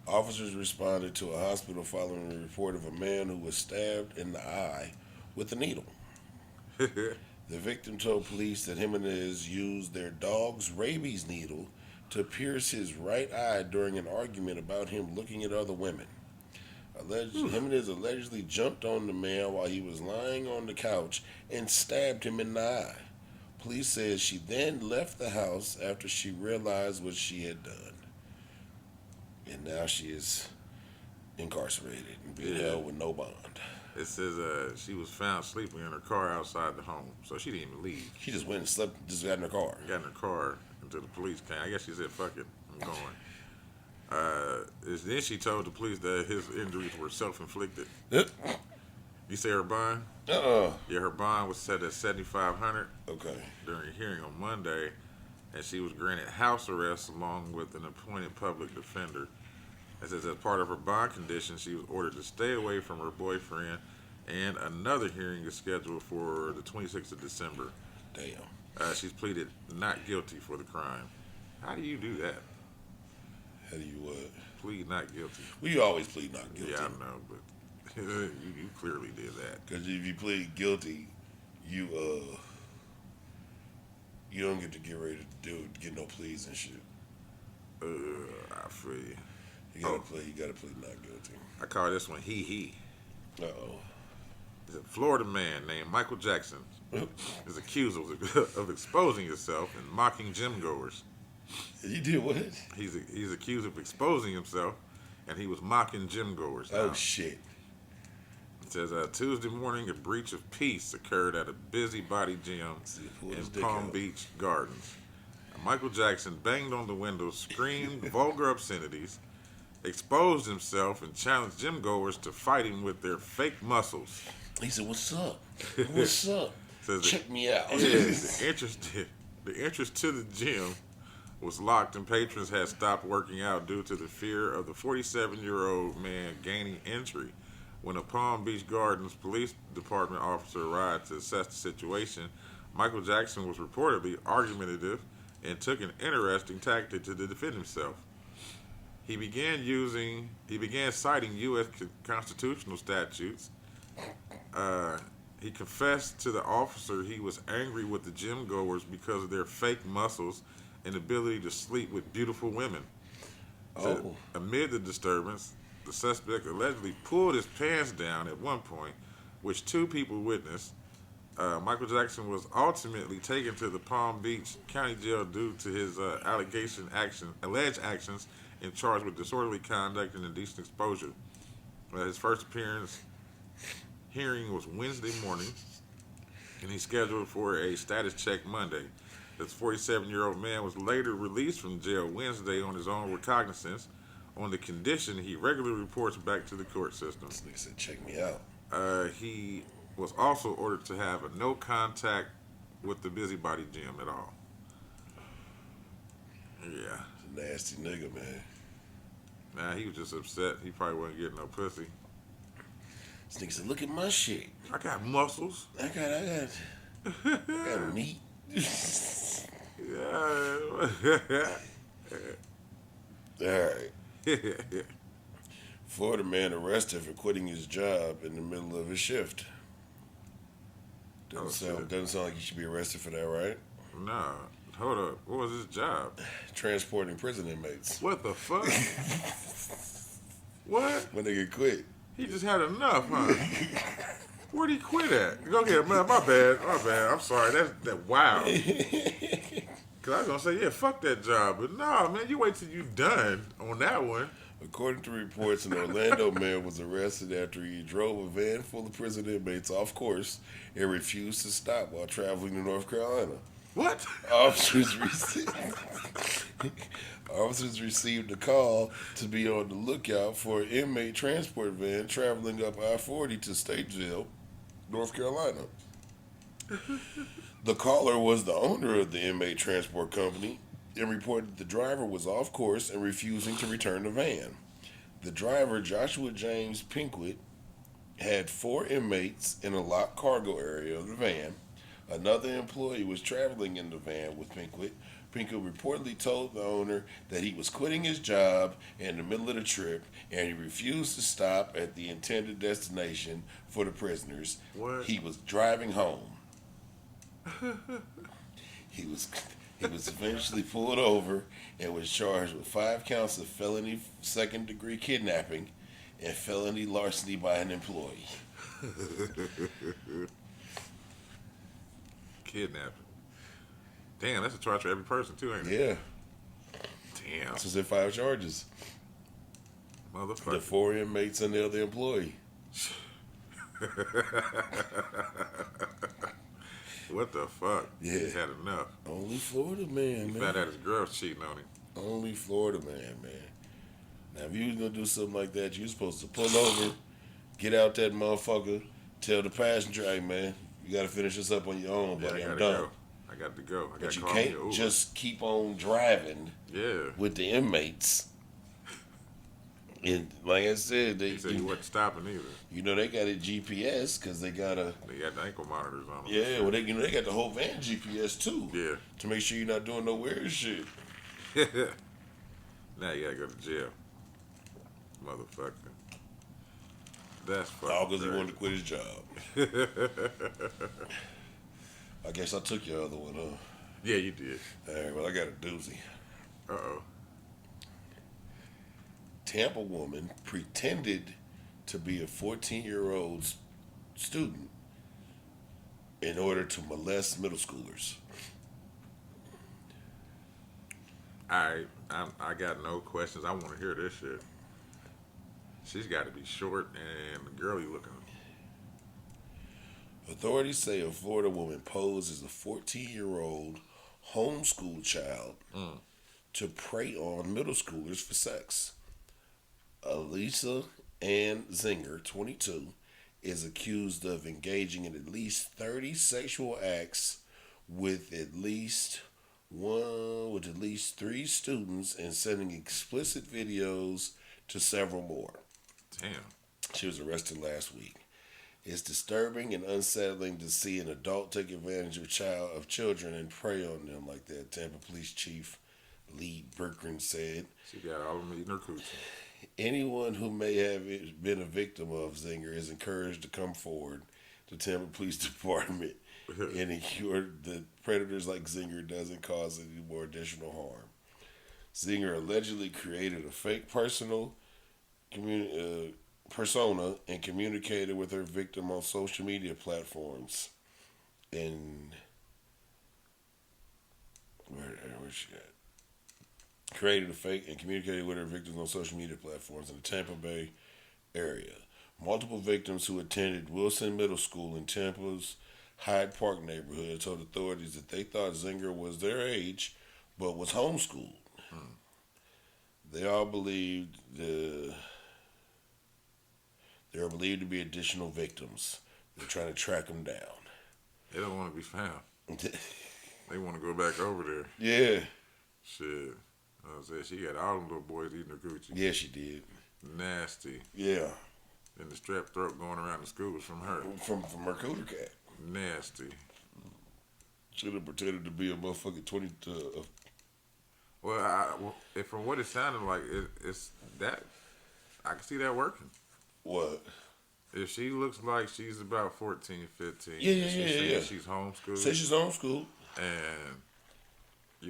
Officers responded to a hospital following a report of a man who was stabbed in the eye with a needle. The victim told police that Jimenez used their dog's rabies needle to pierce his right eye during an argument about him looking at other women. Jimenez allegedly jumped on the man while he was lying on the couch and stabbed him in the eye. Police said she then left the house after she realized what she had done. And now she is incarcerated and being held with no bond. It says she was found sleeping in her car outside the home, so she didn't even leave. She just went and slept, just got in her car. Got in her car until the police came. I guess she said, "Fuck it, I'm going." Then she told the police that his injuries were self-inflicted. You say her bond? Yeah, her bond was set at $7,500. Okay. During a hearing on Monday, and she was granted house arrest along with an appointed public defender. It says as part of her bond condition, she was ordered to stay away from her boyfriend, and another hearing is scheduled for the 26th of December. Damn. She's pleaded not guilty for the crime. How do you do that? How do you what? Plead not guilty. Well, you always plead not guilty. Yeah, I know, but you clearly did that. Because if you plead guilty, you don't get to get ready to get no pleas and shit. I feel you. You gotta plead not guilty. I call this one he. Uh-oh. A Florida man named Michael Jackson is accused of exposing himself and mocking gym goers. You did what? He's accused of exposing himself, and he was mocking gym goers. Now. Oh shit! It says Tuesday morning, a breach of peace occurred at a busybody gym in Palm Beach Gardens. Michael Jackson banged on the window, screamed vulgar obscenities, exposed himself, and challenged gym goers to fight him with their fake muscles. He said, "What's up? What's up? Check me out." The entrance to the gym was locked, and patrons had stopped working out due to the fear of the 47-year-old man gaining entry. When a Palm Beach Gardens Police Department officer arrived to assess the situation, Michael Jackson was reportedly argumentative and took an interesting tactic to defend himself. He began citing U.S. constitutional statutes. He confessed to the officer he was angry with the gym goers because of their fake muscles and ability to sleep with beautiful women. So, amid the disturbance, the suspect allegedly pulled his pants down at one point, which two people witnessed. Michael Jackson was ultimately taken to the Palm Beach County Jail due to his alleged actions and charged with disorderly conduct and indecent exposure. His first hearing was Wednesday morning, and he's scheduled for a status check Monday. This 47-year-old man was later released from jail Wednesday on his own recognizance on the condition he regularly reports back to the court system. This nigga said, "Check me out." He was also ordered to have a no contact with the busybody gym at all. Yeah. He's a nasty nigga, man. Nah, he was just upset. He probably wasn't getting no pussy. This nigga said, "Look at my shit. I got muscles. I got meat." Yeah. All right. Florida man arrested for quitting his job in the middle of his shift. Doesn't sound like he should be arrested for that, right? Nah. Hold up. What was his job? Transporting prison inmates. What the fuck? What? When nigga quit. He just had enough, huh? Where'd he quit at? Go ahead, man. My bad. I'm sorry. That's wow. Cause I was gonna say, yeah, fuck that job, but nah, man, you wait till you done on that one. According to reports, an Orlando man was arrested after he drove a van full of prison inmates off course and refused to stop while traveling to North Carolina. What? Officers received a call to be on the lookout for an inmate transport van traveling up I-40 to Statesville, North Carolina. The caller was the owner of the inmate transport company and reported the driver was off course and refusing to return the van. The driver, Joshua James Pinkwitt, had 4 inmates in a locked cargo area of the van. Another employee was traveling in the van with Pinkwitt. Pinkwitt reportedly told the owner that he was quitting his job in the middle of the trip and he refused to stop at the intended destination for the prisoners. What? He was driving home. He was eventually pulled over and was charged with 5 counts of felony second-degree kidnapping and felony larceny by an employee. Kidnapping. Damn, that's a charge for every person too, ain't it? Yeah. Damn. So there's 5 charges. Motherfucker. The 4 inmates and the other employee. What the fuck? Yeah. He's had enough. Only Florida man, He man. found out his girl's cheating on him. Only Florida man. Now, if you was gonna do something like that, you supposed to pull over, get out that motherfucker, tell the passenger, "Hey, man, you gotta finish this up on your own, Yeah, buddy. I I'm gotta done." go. I got to go. But you call me an can't Uber. just keep on driving Yeah. with the inmates. And like I said, He said he wasn't stopping either. they got a GPS because they got a They got the ankle monitors on them. yeah. Well, they got the whole van GPS too. Yeah. To make sure you're not doing no weird shit. Now you gotta go to jail. Motherfucker. That's fucking All because he crazy. wanted to quit his job. I guess I took your other one, huh? Yeah, you did. All right, well, I got a doozy. Uh-oh. Tampa woman pretended to be a 14-year-old's student in order to molest middle schoolers. I got no questions. I want to hear this shit. She's got to be short and girly looking. Authorities say a Florida woman posed as a 14-year-old homeschool child to prey on middle schoolers for sex. Elisa Ann Zinger, 22, is accused of engaging in at least 30 sexual acts with at least three students and sending explicit videos to several more. Damn. She was arrested last week. It's disturbing and unsettling to see an adult take advantage of children and prey on them like that, Tampa Police Chief Lee Berkran said. She got all of them eating her coochie. Anyone who may have been a victim of Zinger is encouraged to come forward to Tampa Police Department and ensure that predators like Zinger doesn't cause any more additional harm. Zinger allegedly created a fake persona and communicated with her victim on social media platforms. And where's she at? Created a fake and communicated with her victims on social media platforms in the Tampa Bay area. Multiple victims who attended Wilson Middle School in Tampa's Hyde Park neighborhood told authorities that they thought Zinger was their age but was homeschooled. They all believed they are believed to be additional victims. They're trying to track them down. They don't want to be found. They want to go back over there. Yeah. Shit. I was saying, she got all them little boys eating her coochie. Yeah, she did. Nasty. Yeah. And the strep throat going around the school was from her. From her cooter cat. Nasty. Should have pretended to be a motherfucking 20. From what it sounded like, it's that I can see that working. What? If she looks like she's about 14, 15. Yeah. She's homeschooled. Say she's homeschooled. And,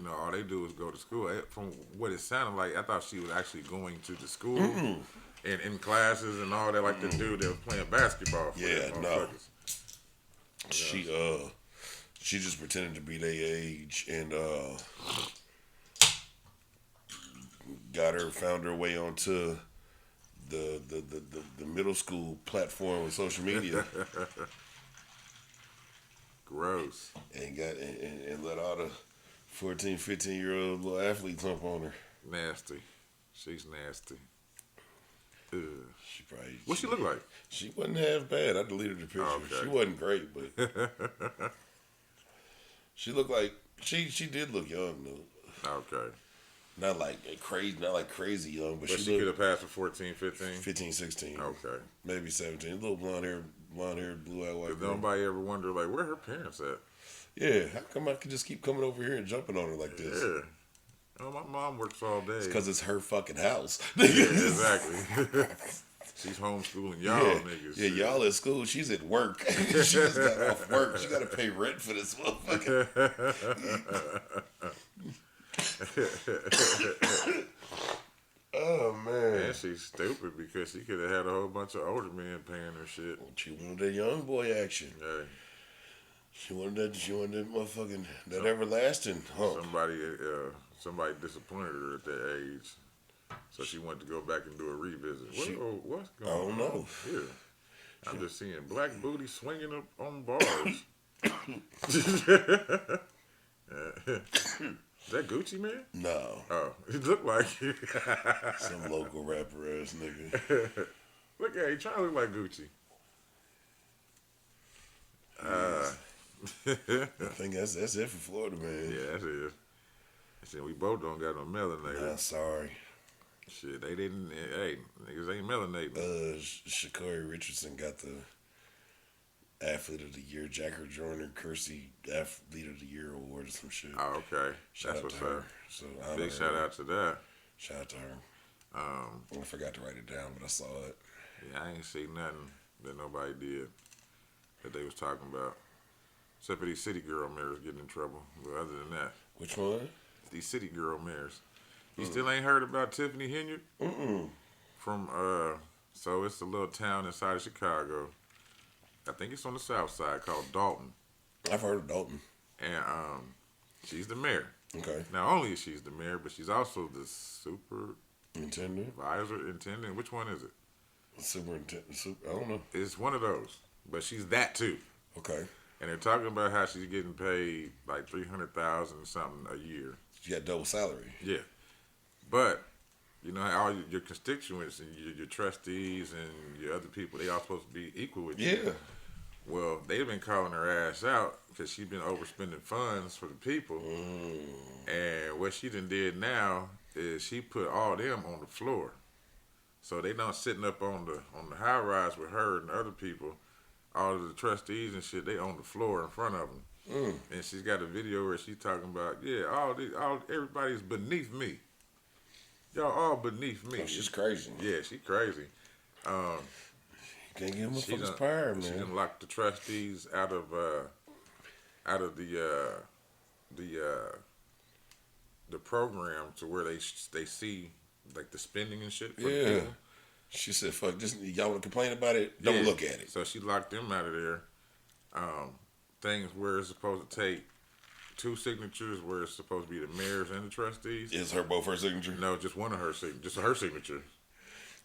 all they do is go to school. From what it sounded like, I thought she was actually going to the school and in classes and all that, like the dude that was playing basketball. No. She just pretended to be their age and found her way onto the middle school platform with social media. Gross. And let all the 14, 15-year-old little athletes hump on her. Nasty. She's nasty. Ugh. What she look like? She wasn't half bad. I deleted the picture. Okay. She wasn't great, but she looked like she did look young though. Okay. Not like crazy young, but she could have passed for 14, 15? 15, 16. Okay. Maybe 17. A little blonde hair, blue-eyed white girl. Nobody ever wonder, like, where her parents at? Yeah, how come I could just keep coming over here and jumping on her like this? Yeah. Oh, my mom works all day. It's because it's her fucking house. Yeah, exactly. She's homeschooling y'all niggas. Yeah, y'all at school. She's at work. She just got off work. She got to pay rent for this motherfucker. Oh, man. And she's stupid because she could have had a whole bunch of older men paying her shit. She wanted that young boy action. Hey. She wanted that motherfucking, that everlasting hump. Somebody disappointed her at that age. So she wanted to go back and do a revisit. What's going on? I don't know. Yeah. I'm just seeing black booty swinging up on bars. Is that Gucci Man? No. Oh, he looked like some local rapper ass nigga. Look at he trying to look like Gucci. I think that's it for Florida, man. Yeah, that's it. Said we both don't got no melanated. Nah, sorry. Shit, they didn't. Hey, niggas ain't melanated. Sha'Carri Richardson got the Athlete of the Year, Jacker Joyner Kersey Athlete of the Year award or some shit. Oh, okay. That's what's up. So big shout out to that. Shout out to her. I forgot to write it down, but I saw it. Yeah, I ain't seen nothing that nobody did that they was talking about. Except for these city girl mayors getting in trouble. But other than that. Which one? These city girl mayors. You still ain't heard about Tiffany Henyard? From, so it's a little town inside of Chicago. I think it's on the south side, called Dalton. I've heard of Dalton. And she's the mayor. Okay. Not only is she the mayor, but she's also the Intendant? intendant. Which one is it? Superintendent. I don't know. It's one of those. But she's that too. Okay. And they're talking about how she's getting paid like $300,000 something a year. She got double salary. Yeah. But you know how all your constituents and your trustees and your other people, they all supposed to be equal with you. Yeah. Well, they've been calling her ass out because she's been overspending funds for the people. And what she did now is she put all them on the floor. So they not sitting up on the high rise with her and the other people. All of the trustees and shit, they on the floor in front of them. And she's got a video where she's talking about, everybody's beneath me. Y'all all beneath me. Oh, she's crazy. Yeah, she's crazy. Can't give motherfuckers power, man. She done locked the trustees out of the program to where they see like the spending and shit. For the people. She said, "Fuck this. Y'all want to complain about it? Don't look at it." So she locked them out of there. Things where it's supposed to take 2 signatures, where it's supposed to be the mayor's and the trustees. Is both her signature? No, just one of her just her signature.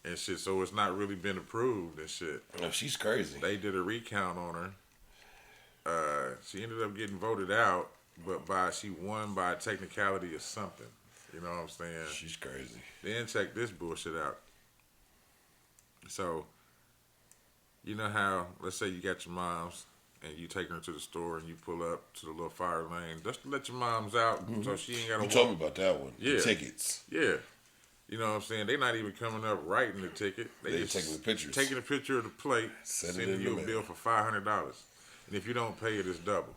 And shit, so it's not really been approved and shit. No, she's crazy. They did a recount on her. She ended up getting voted out, but she won by a technicality or something. You know what I'm saying? She's crazy. Then check this bullshit out. So, you know how, let's say you got your moms and you take her to the store and you pull up to the little fire lane just to let your moms out so she ain't got to You told me about that one. Yeah. The tickets. Yeah. You know what I'm saying? They're not even coming up writing the ticket. They taking the pictures. Taking a picture of the plate, sending you a bill for $500. And if you don't pay it, it's double.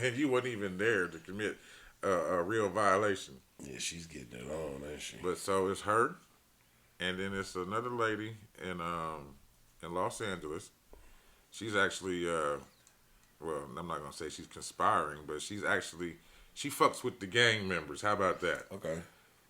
And you wasn't even there to commit a real violation. Yeah, she's getting it on, ain't she? But so it's her, and then it's another lady in Los Angeles. She's actually, well, I'm not gonna say she's conspiring, but she fucks with the gang members. How about that? Okay.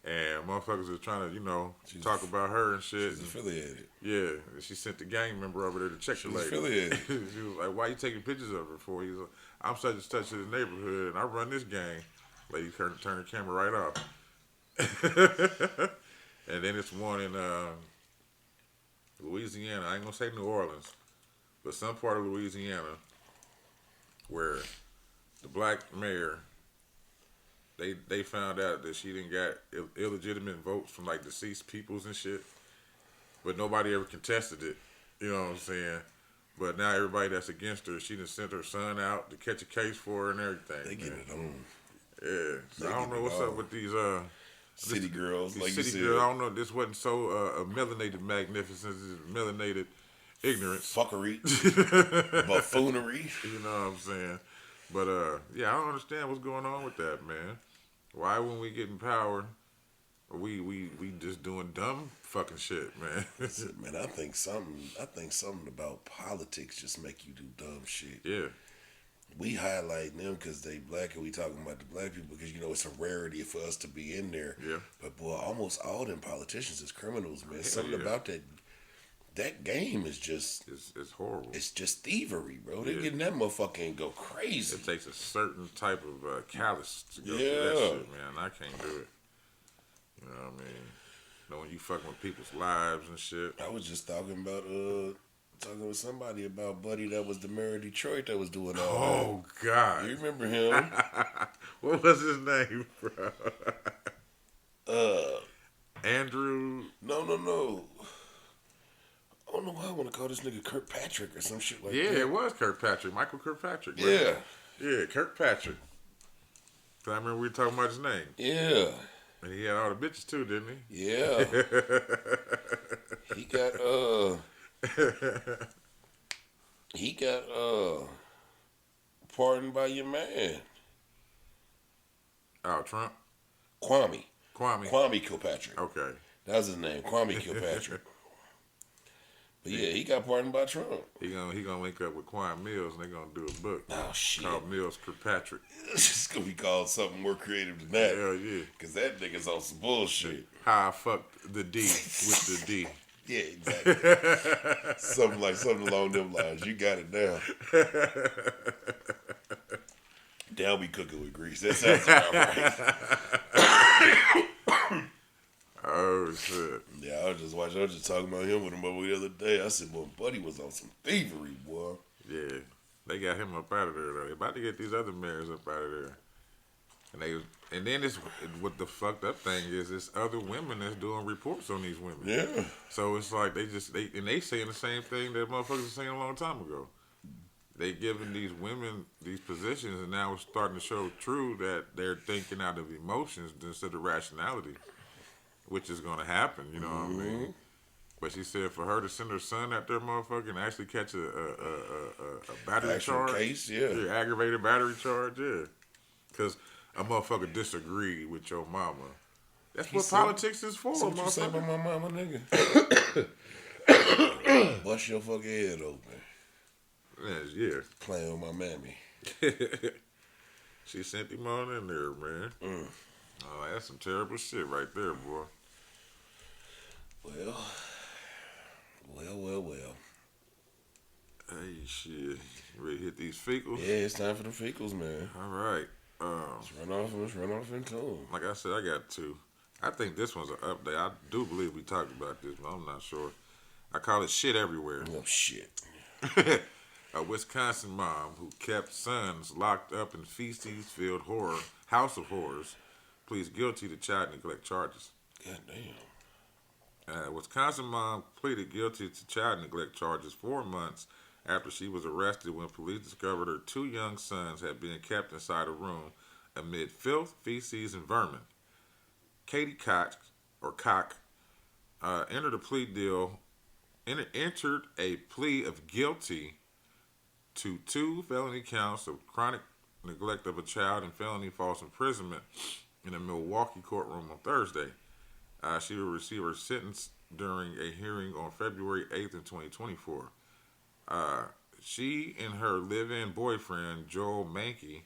And motherfuckers are trying to, talk about her and shit. She's affiliated. Yeah, and she sent the gang member over there to check the lady. Affiliated. She was like, "Why you taking pictures of her for?" He's like, "I'm such and such in the neighborhood, and I run this gang." Lady turn the camera right off. And then it's one in Louisiana. I ain't gonna say New Orleans, but some part of Louisiana where the black mayor, they found out that she didn't got illegitimate votes from like deceased peoples and shit, but nobody ever contested it. You know what I'm saying? But now everybody that's against her, she done sent her son out to catch a case for her and everything. They get it on. Yeah, so I don't know what's up with these city girls. These city girls. I don't know. This wasn't so a melanated magnificence. This is melanated ignorance, fuckery, buffoonery. You know what I'm saying? But yeah, I don't understand what's going on with that, man. Why when we get in power, we just doing dumb fucking shit, man? Man, I think something about politics just make you do dumb shit. Yeah. We highlight them because they black, and we talking about the black people because it's a rarity for us to be in there. Yeah. But boy, almost all them politicians is criminals, man. Something about that game is just it's horrible. It's just thievery, bro. They getting that motherfucker and go crazy. It takes a certain type of callous to go through that shit, man. I can't do it. You know what I mean? When you fucking with people's lives and shit. I was just talking with somebody about Buddy that was the mayor of Detroit that was doing all that. Oh, God. You remember him? What was his name, bro? Andrew? No. I don't know why I want to call this nigga Kirkpatrick or some shit like that. Yeah, it was Kirkpatrick. Michael Kirkpatrick. Bro. Yeah. Yeah, Kirkpatrick. I remember we were talking about his name. Yeah. And he had all the bitches too, didn't he? Yeah. He got pardoned by your man. Oh, Trump? Kwame Kilpatrick. Okay. That was his name, Kwame Kilpatrick. But yeah, he got pardoned by Trump. He gonna link up with Quan Mills and they're gonna do a book. Oh shit. Called Mills Kirkpatrick. It's gonna be called something more creative than that. Hell yeah. Cause that nigga's on some bullshit. How I fucked the D with the D. Yeah, exactly. something along them lines. You got it now. They'll be cooking with grease. That sounds about right. Oh shit. Yeah, I was just talking about him with him over the other day. I said, "Boy, Buddy was on some thievery, boy." Yeah, they got him up out of there though. They about to get these other mayors up out of there. And then this what the fucked up thing is, it's other women that's doing reports on these women. Yeah. So it's like they saying the same thing that motherfuckers were saying a long time ago. They giving these women these positions, and now it's starting to show true that they're thinking out of emotions instead of rationality, which is going to happen. You know what I mean? But she said for her to send her son out there, motherfucker, and actually catch a battery Actual charge, case, yeah. aggravated battery charge, yeah, because a motherfucker disagreed with your mama. That's what politics is for, So what you say motherfucker. about my mama, nigga? Bust your fucking head open. Yeah. Playing with my mammy. She sent him on in there, man. Oh, that's some terrible shit right there, boy. Well. Hey, shit. You ready to hit these fecals? Yeah, it's time for the fecals, man. All right. Let's run off into them. Like I said, I got two. I think this one's an update. I do believe we talked about this, but I'm not sure. I call it shit everywhere. Oh, shit. A Wisconsin mom who kept sons locked up in feces-filled house of horrors pleads guilty to child neglect charges. God damn. Wisconsin mom pleaded guilty to child neglect charges 4 months after she was arrested when police discovered her 2 young sons had been kept inside a room amid filth, feces, and vermin. Katie Cox entered a plea of guilty to 2 felony counts of chronic neglect of a child and felony false imprisonment in a Milwaukee courtroom on Thursday. She will receive her sentence during a hearing on February 8th in 2024. She and her live-in boyfriend, Joel Mankey,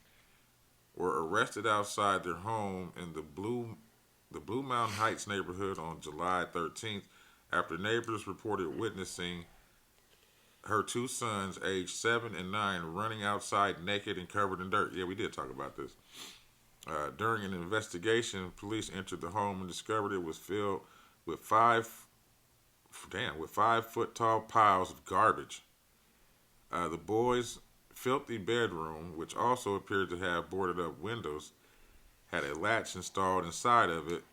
were arrested outside their home in the Blue Mountain Heights neighborhood on July 13th after neighbors reported witnessing her 2 sons, aged 7 and 9, running outside naked and covered in dirt. Yeah, we did talk about this. During an investigation, police entered the home and discovered it was filled with 5-foot-tall piles of garbage. The boys' filthy bedroom, which also appeared to have boarded-up windows, had a latch installed inside of it,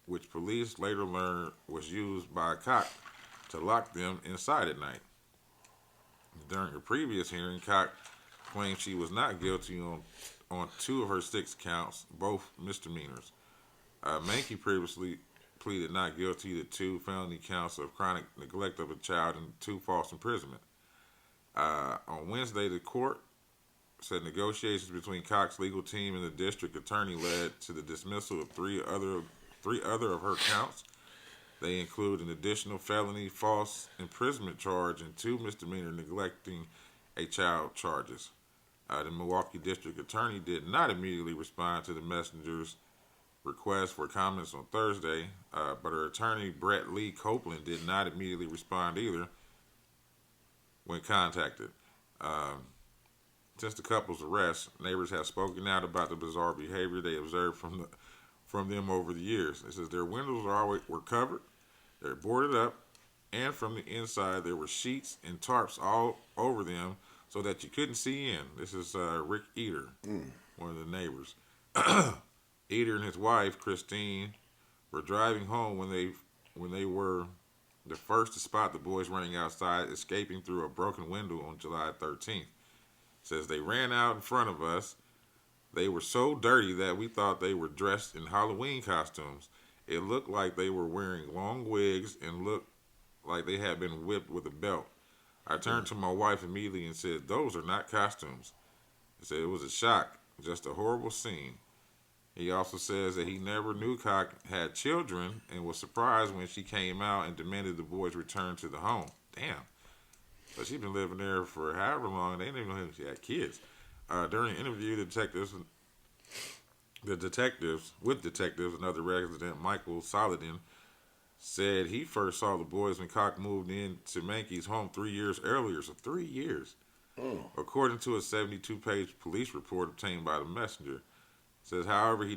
which police later learned was used by a cop to lock them inside at night. During a previous hearing, Cox claimed she was not guilty on 2 of her 6 counts, both misdemeanors. Mankey previously pleaded not guilty to 2 felony counts of chronic neglect of a child and 2 false imprisonment. On Wednesday, the court said negotiations between Cox's legal team and the district attorney led to the dismissal of 3 other of her counts. They include an additional felony false imprisonment charge and 2 misdemeanor neglecting a child charges. The Milwaukee district attorney did not immediately respond to the messenger's request for comments on Thursday, but her attorney, Brett Lee Copeland, did not immediately respond either when contacted. Since the couple's arrest, neighbors have spoken out about the bizarre behavior they observed from them over the years. It says their windows were covered, they're boarded up, and from the inside there were sheets and tarps all over them so that you couldn't see in. This is Rick Eater, one of the neighbors. Eater and his wife, Christine, were driving home when they were the first to spot the boys running outside, escaping through a broken window on July 13th. Says they ran out in front of us. They were so dirty that we thought they were dressed in Halloween costumes. It looked like they were wearing long wigs and looked like they had been whipped with a belt. I turned to my wife immediately and said, "Those are not costumes." He said it was a shock, just a horrible scene. He also says that he never knew Cox had children and was surprised when she came out and demanded the boys return to the home. Damn. But she's been living there for however long. They didn't even know she had kids. During an interview, detectives, another resident, Michael Saladin, said he first saw the boys when Cock moved in to Mankey's home 3 years earlier. So 3 years. According to a 72-page police report obtained by the Messenger. It says, however, he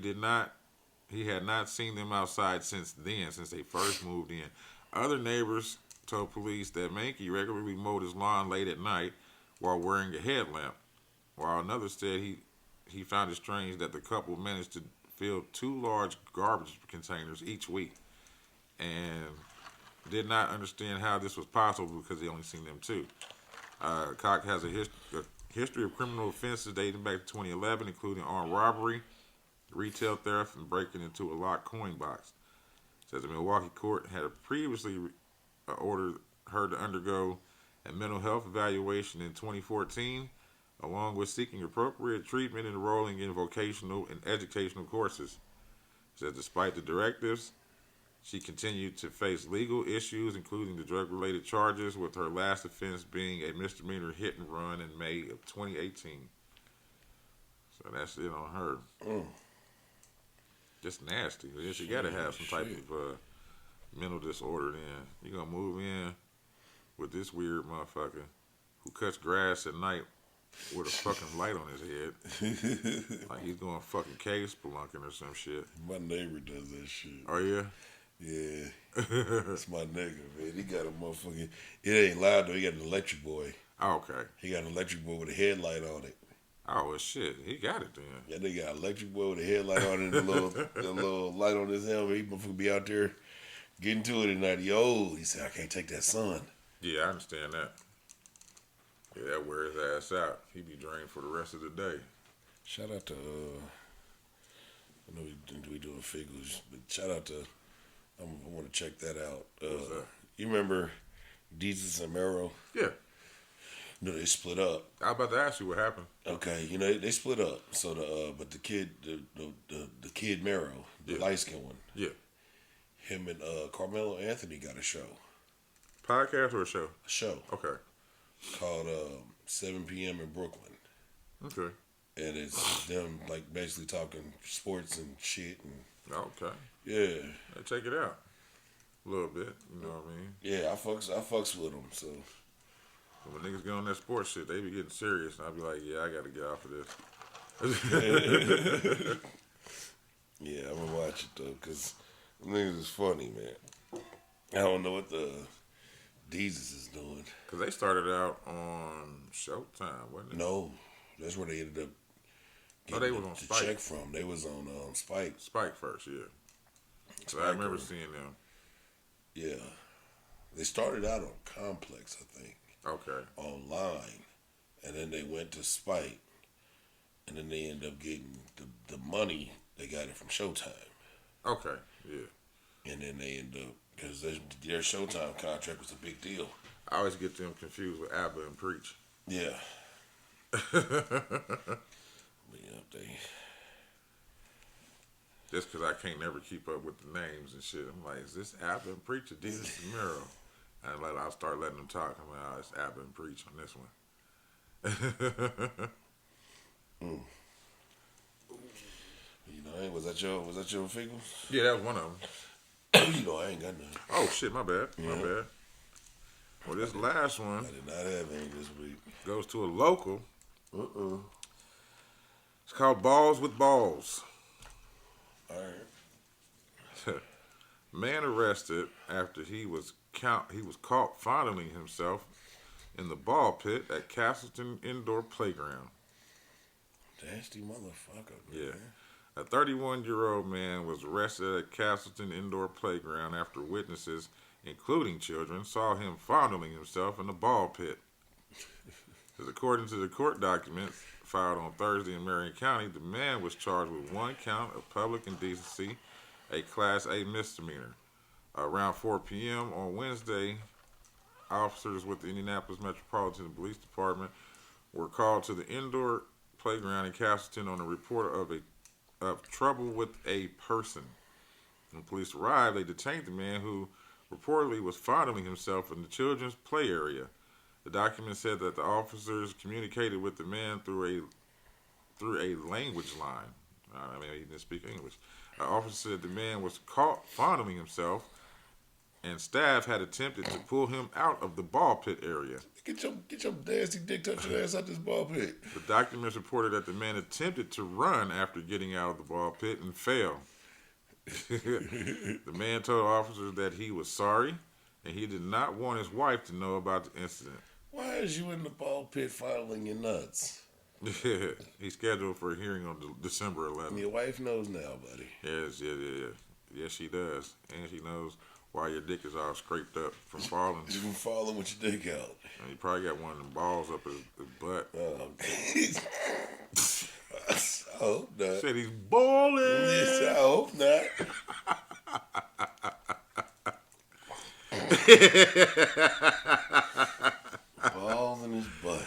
had not seen them outside since they first moved in. Other neighbors told police that Mankey regularly mowed his lawn late at night while wearing a headlamp, while another said he found it strange that the couple managed to fill 2 large garbage containers each week and did not understand how this was possible because he only seen them 2. Cock has a history of criminal offenses dating back to 2011, including armed robbery, retail theft, and breaking into a locked coin box. It says the Milwaukee court had previously ordered her to undergo a mental health evaluation in 2014, along with seeking appropriate treatment and enrolling in vocational and educational courses. It says despite the directives, she continued to face legal issues, including the drug-related charges, with her last offense being a misdemeanor hit and run in May of 2018. So that's it on her. Just nasty. She got to have some type of mental disorder then. You going to move in with this weird motherfucker who cuts grass at night with a fucking light on his head. Like he's going fucking cave spelunking or some shit. My neighbor does that shit. Oh, yeah? Yeah. That's my nigga, man. He got a motherfucking... It ain't loud, though. He got an electric boy. Oh, okay. He got an electric boy with a headlight on it. Oh, well, shit. He got it then. Yeah, they got an electric boy with a headlight on it and the little light on his helmet. He motherfucker be out there getting to it at night. He said, I can't take that sun. Yeah, I understand that. Yeah, that wear his ass out. He be drained for the rest of the day. Shout out to, I know we doing figures, but shout out to, I want to check that out. What's that? You remember Jesus and Mero? Yeah. No, they split up. I was about to ask you what happened. Okay, they split up. So but the kid, the kid Mero, the light skinned one. Yeah. Him and Carmelo Anthony got a show. Podcast or a show? A show. Okay. Called 7 p.m. in Brooklyn. Okay. And it's them like basically talking sports and shit and. Okay. Yeah. Check it out. A little bit. You know what I mean? Yeah, I fucks with them. So. When niggas get on that sports shit, they be getting serious. And I be like, yeah, I got to get off of this. Yeah, I'm gonna watch it though, cause niggas is funny, man. I don't know what the Jesus is doing. Cause they started out on Showtime, wasn't it? No, that's where they ended up. They was on Spike. Check from. They was on Spike. Spike first, yeah. So I remember seeing them. Yeah, they started out on Complex, I think. Okay. Online, and then they went to Spike, and then they ended up getting the money. They got it from Showtime. Okay. Yeah. And then they end up because their Showtime contract was a big deal. I always get them confused with Abba and Preach. Yeah. But yeah, they. Just because I can't never keep up with the names and shit. I'm like, is this Abba and Preach or Jesus and Mero? And I'll start letting them talk. I'm like, oh, it's Abba and Preach on this one. You know, was that your figure? Yeah, that was one of them. You know, I ain't got none. Oh shit, my bad. My bad. Well, this last one I did not have any this week. goes to a local. It's called Balls with Balls. All right. Man arrested after he was caught fondling himself in the ball pit at Castleton Indoor Playground. Nasty motherfucker. Yeah. Man. A 31-year-old man was arrested at Castleton Indoor Playground after witnesses, including children, saw him fondling himself in the ball pit. According to the court documents filed on Thursday in Marion County, the man was charged with 1 count of public indecency, a Class A misdemeanor. Around 4 p.m. on Wednesday, officers with the Indianapolis Metropolitan Police Department were called to the indoor playground in Castleton on a report of trouble with a person. When police arrived, they detained the man who reportedly was fondling himself in the children's play area. The document said that the officers communicated with the man through a language line. I mean, he didn't speak English. The officer said the man was caught fondling himself and staff had attempted to pull him out of the ball pit area. Get your nasty dick touch your ass out this ball pit. The documents reported that the man attempted to run after getting out of the ball pit and fell. The man told officers that he was sorry and he did not want his wife to know about the incident. Why is you in the ball pit fondling your nuts? He's scheduled for a hearing on December 11th. Your wife knows now, buddy. Yes, she does. And she knows why your dick is all scraped up from falling. You been falling with your dick out. And he probably got one of them balls up his butt. Oh, I hope not. Said he's balling. Yes, I hope not. Balls in his butt.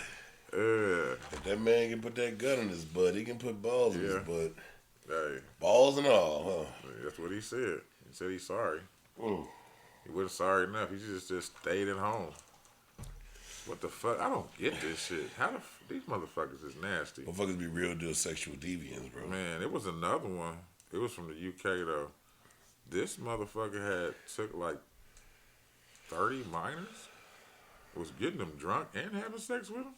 If that man can put that gun in his butt, he can put balls in his butt. Hey, balls and all, huh? That's what he said. He said he's sorry. Mm. He wasn't sorry enough. He just stayed at home. What the fuck? I don't get this shit. These motherfuckers is nasty. Motherfuckers be real deal sexual deviants, bro. Man, it was another one. It was from the UK though. This motherfucker took like 30 minors. Was getting them drunk and having sex with them.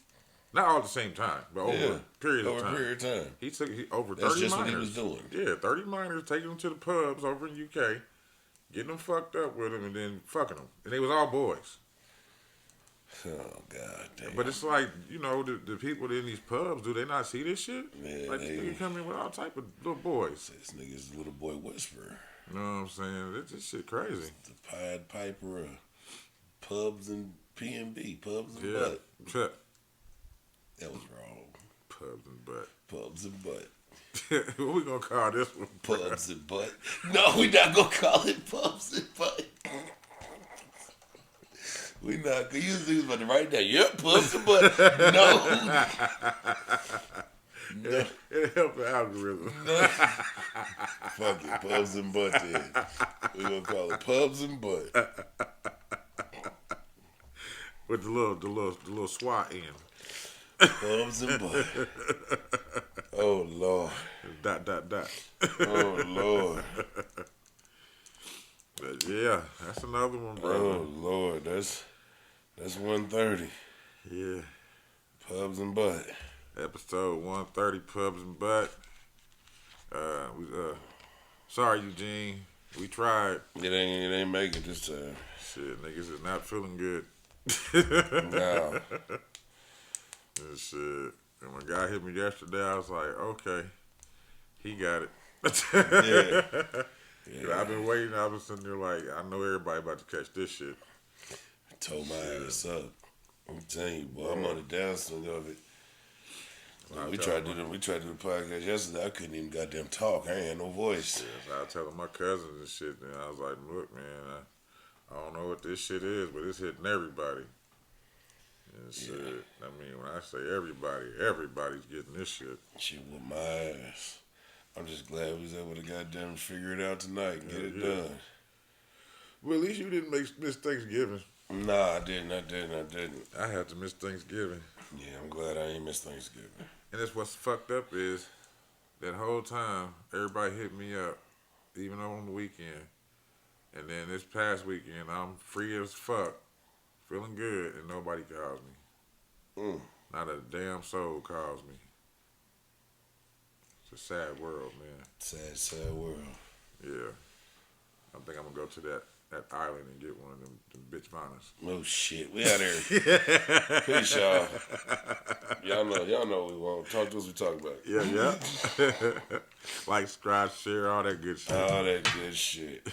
Not all at the same time, but over a period of time. He took over 30 That's just minors. what he was doing. Yeah, 30 minors, taking them to the pubs over in UK, getting them fucked up with them, and then fucking them. And they was all boys. Oh, God damn. But it's like, the people in these pubs, do they not see this shit? Man, like, they come in with all type of little boys. This nigga's a little boy whisperer. You know what I'm saying? This shit crazy. The Pied Piper of pubs and P&B, pubs and butt. That was wrong. Pubs and butt. Pubs and butt. What we gonna call this one? Pubs and butt. No, we not gonna call it pubs and butt. We not gonna use these, but right now, yep, pubs and butt. No. No. It helped the algorithm. No. Fuck it, pubs and butt then. We gonna call it pubs and butt. With the little SWAT in. Pubs and butt. Oh Lord. Dot. Oh Lord. But yeah, that's another one, brother. Oh Lord, that's 130. Yeah. Pubs and butt. Episode 130, Pubs and butt. Sorry, Eugene. We tried. It ain't make it this time. Shit, niggas is not feeling good. No. Shit. And when guy hit me yesterday, I was like, okay, he got it. Yeah. I've been waiting. I was sitting there like, I know everybody about to catch this shit. Told my ass up. I'm telling you, boy, I'm on the downswing of it. We tried to do the podcast yesterday. I couldn't even goddamn talk. I ain't had no voice. Yeah, so I was telling my cousins and shit, and I was like, look, man, I don't know what this shit is, but it's hitting everybody. And shit, I mean, when I say everybody, everybody's getting this shit. She whooped my ass. I'm just glad we was able to goddamn figure it out tonight and get it done. Well, at least you didn't miss Thanksgiving. Nah, I didn't. I had to miss Thanksgiving. Yeah, I'm glad I ain't missed Thanksgiving. And that's what's fucked up is that whole time, everybody hit me up, even on the weekend. And then this past weekend, I'm free as fuck, feeling good, and nobody calls me. Not a damn soul calls me. It's a sad world, man. Sad world. Yeah. I think I'm going to go to that island and get one of them bitch violence. Oh, shit. We out here. Peace, y'all. Y'all know what we want. Talk to us, we talk about it. Yeah. Like, subscribe, share, all that good shit. All that good shit.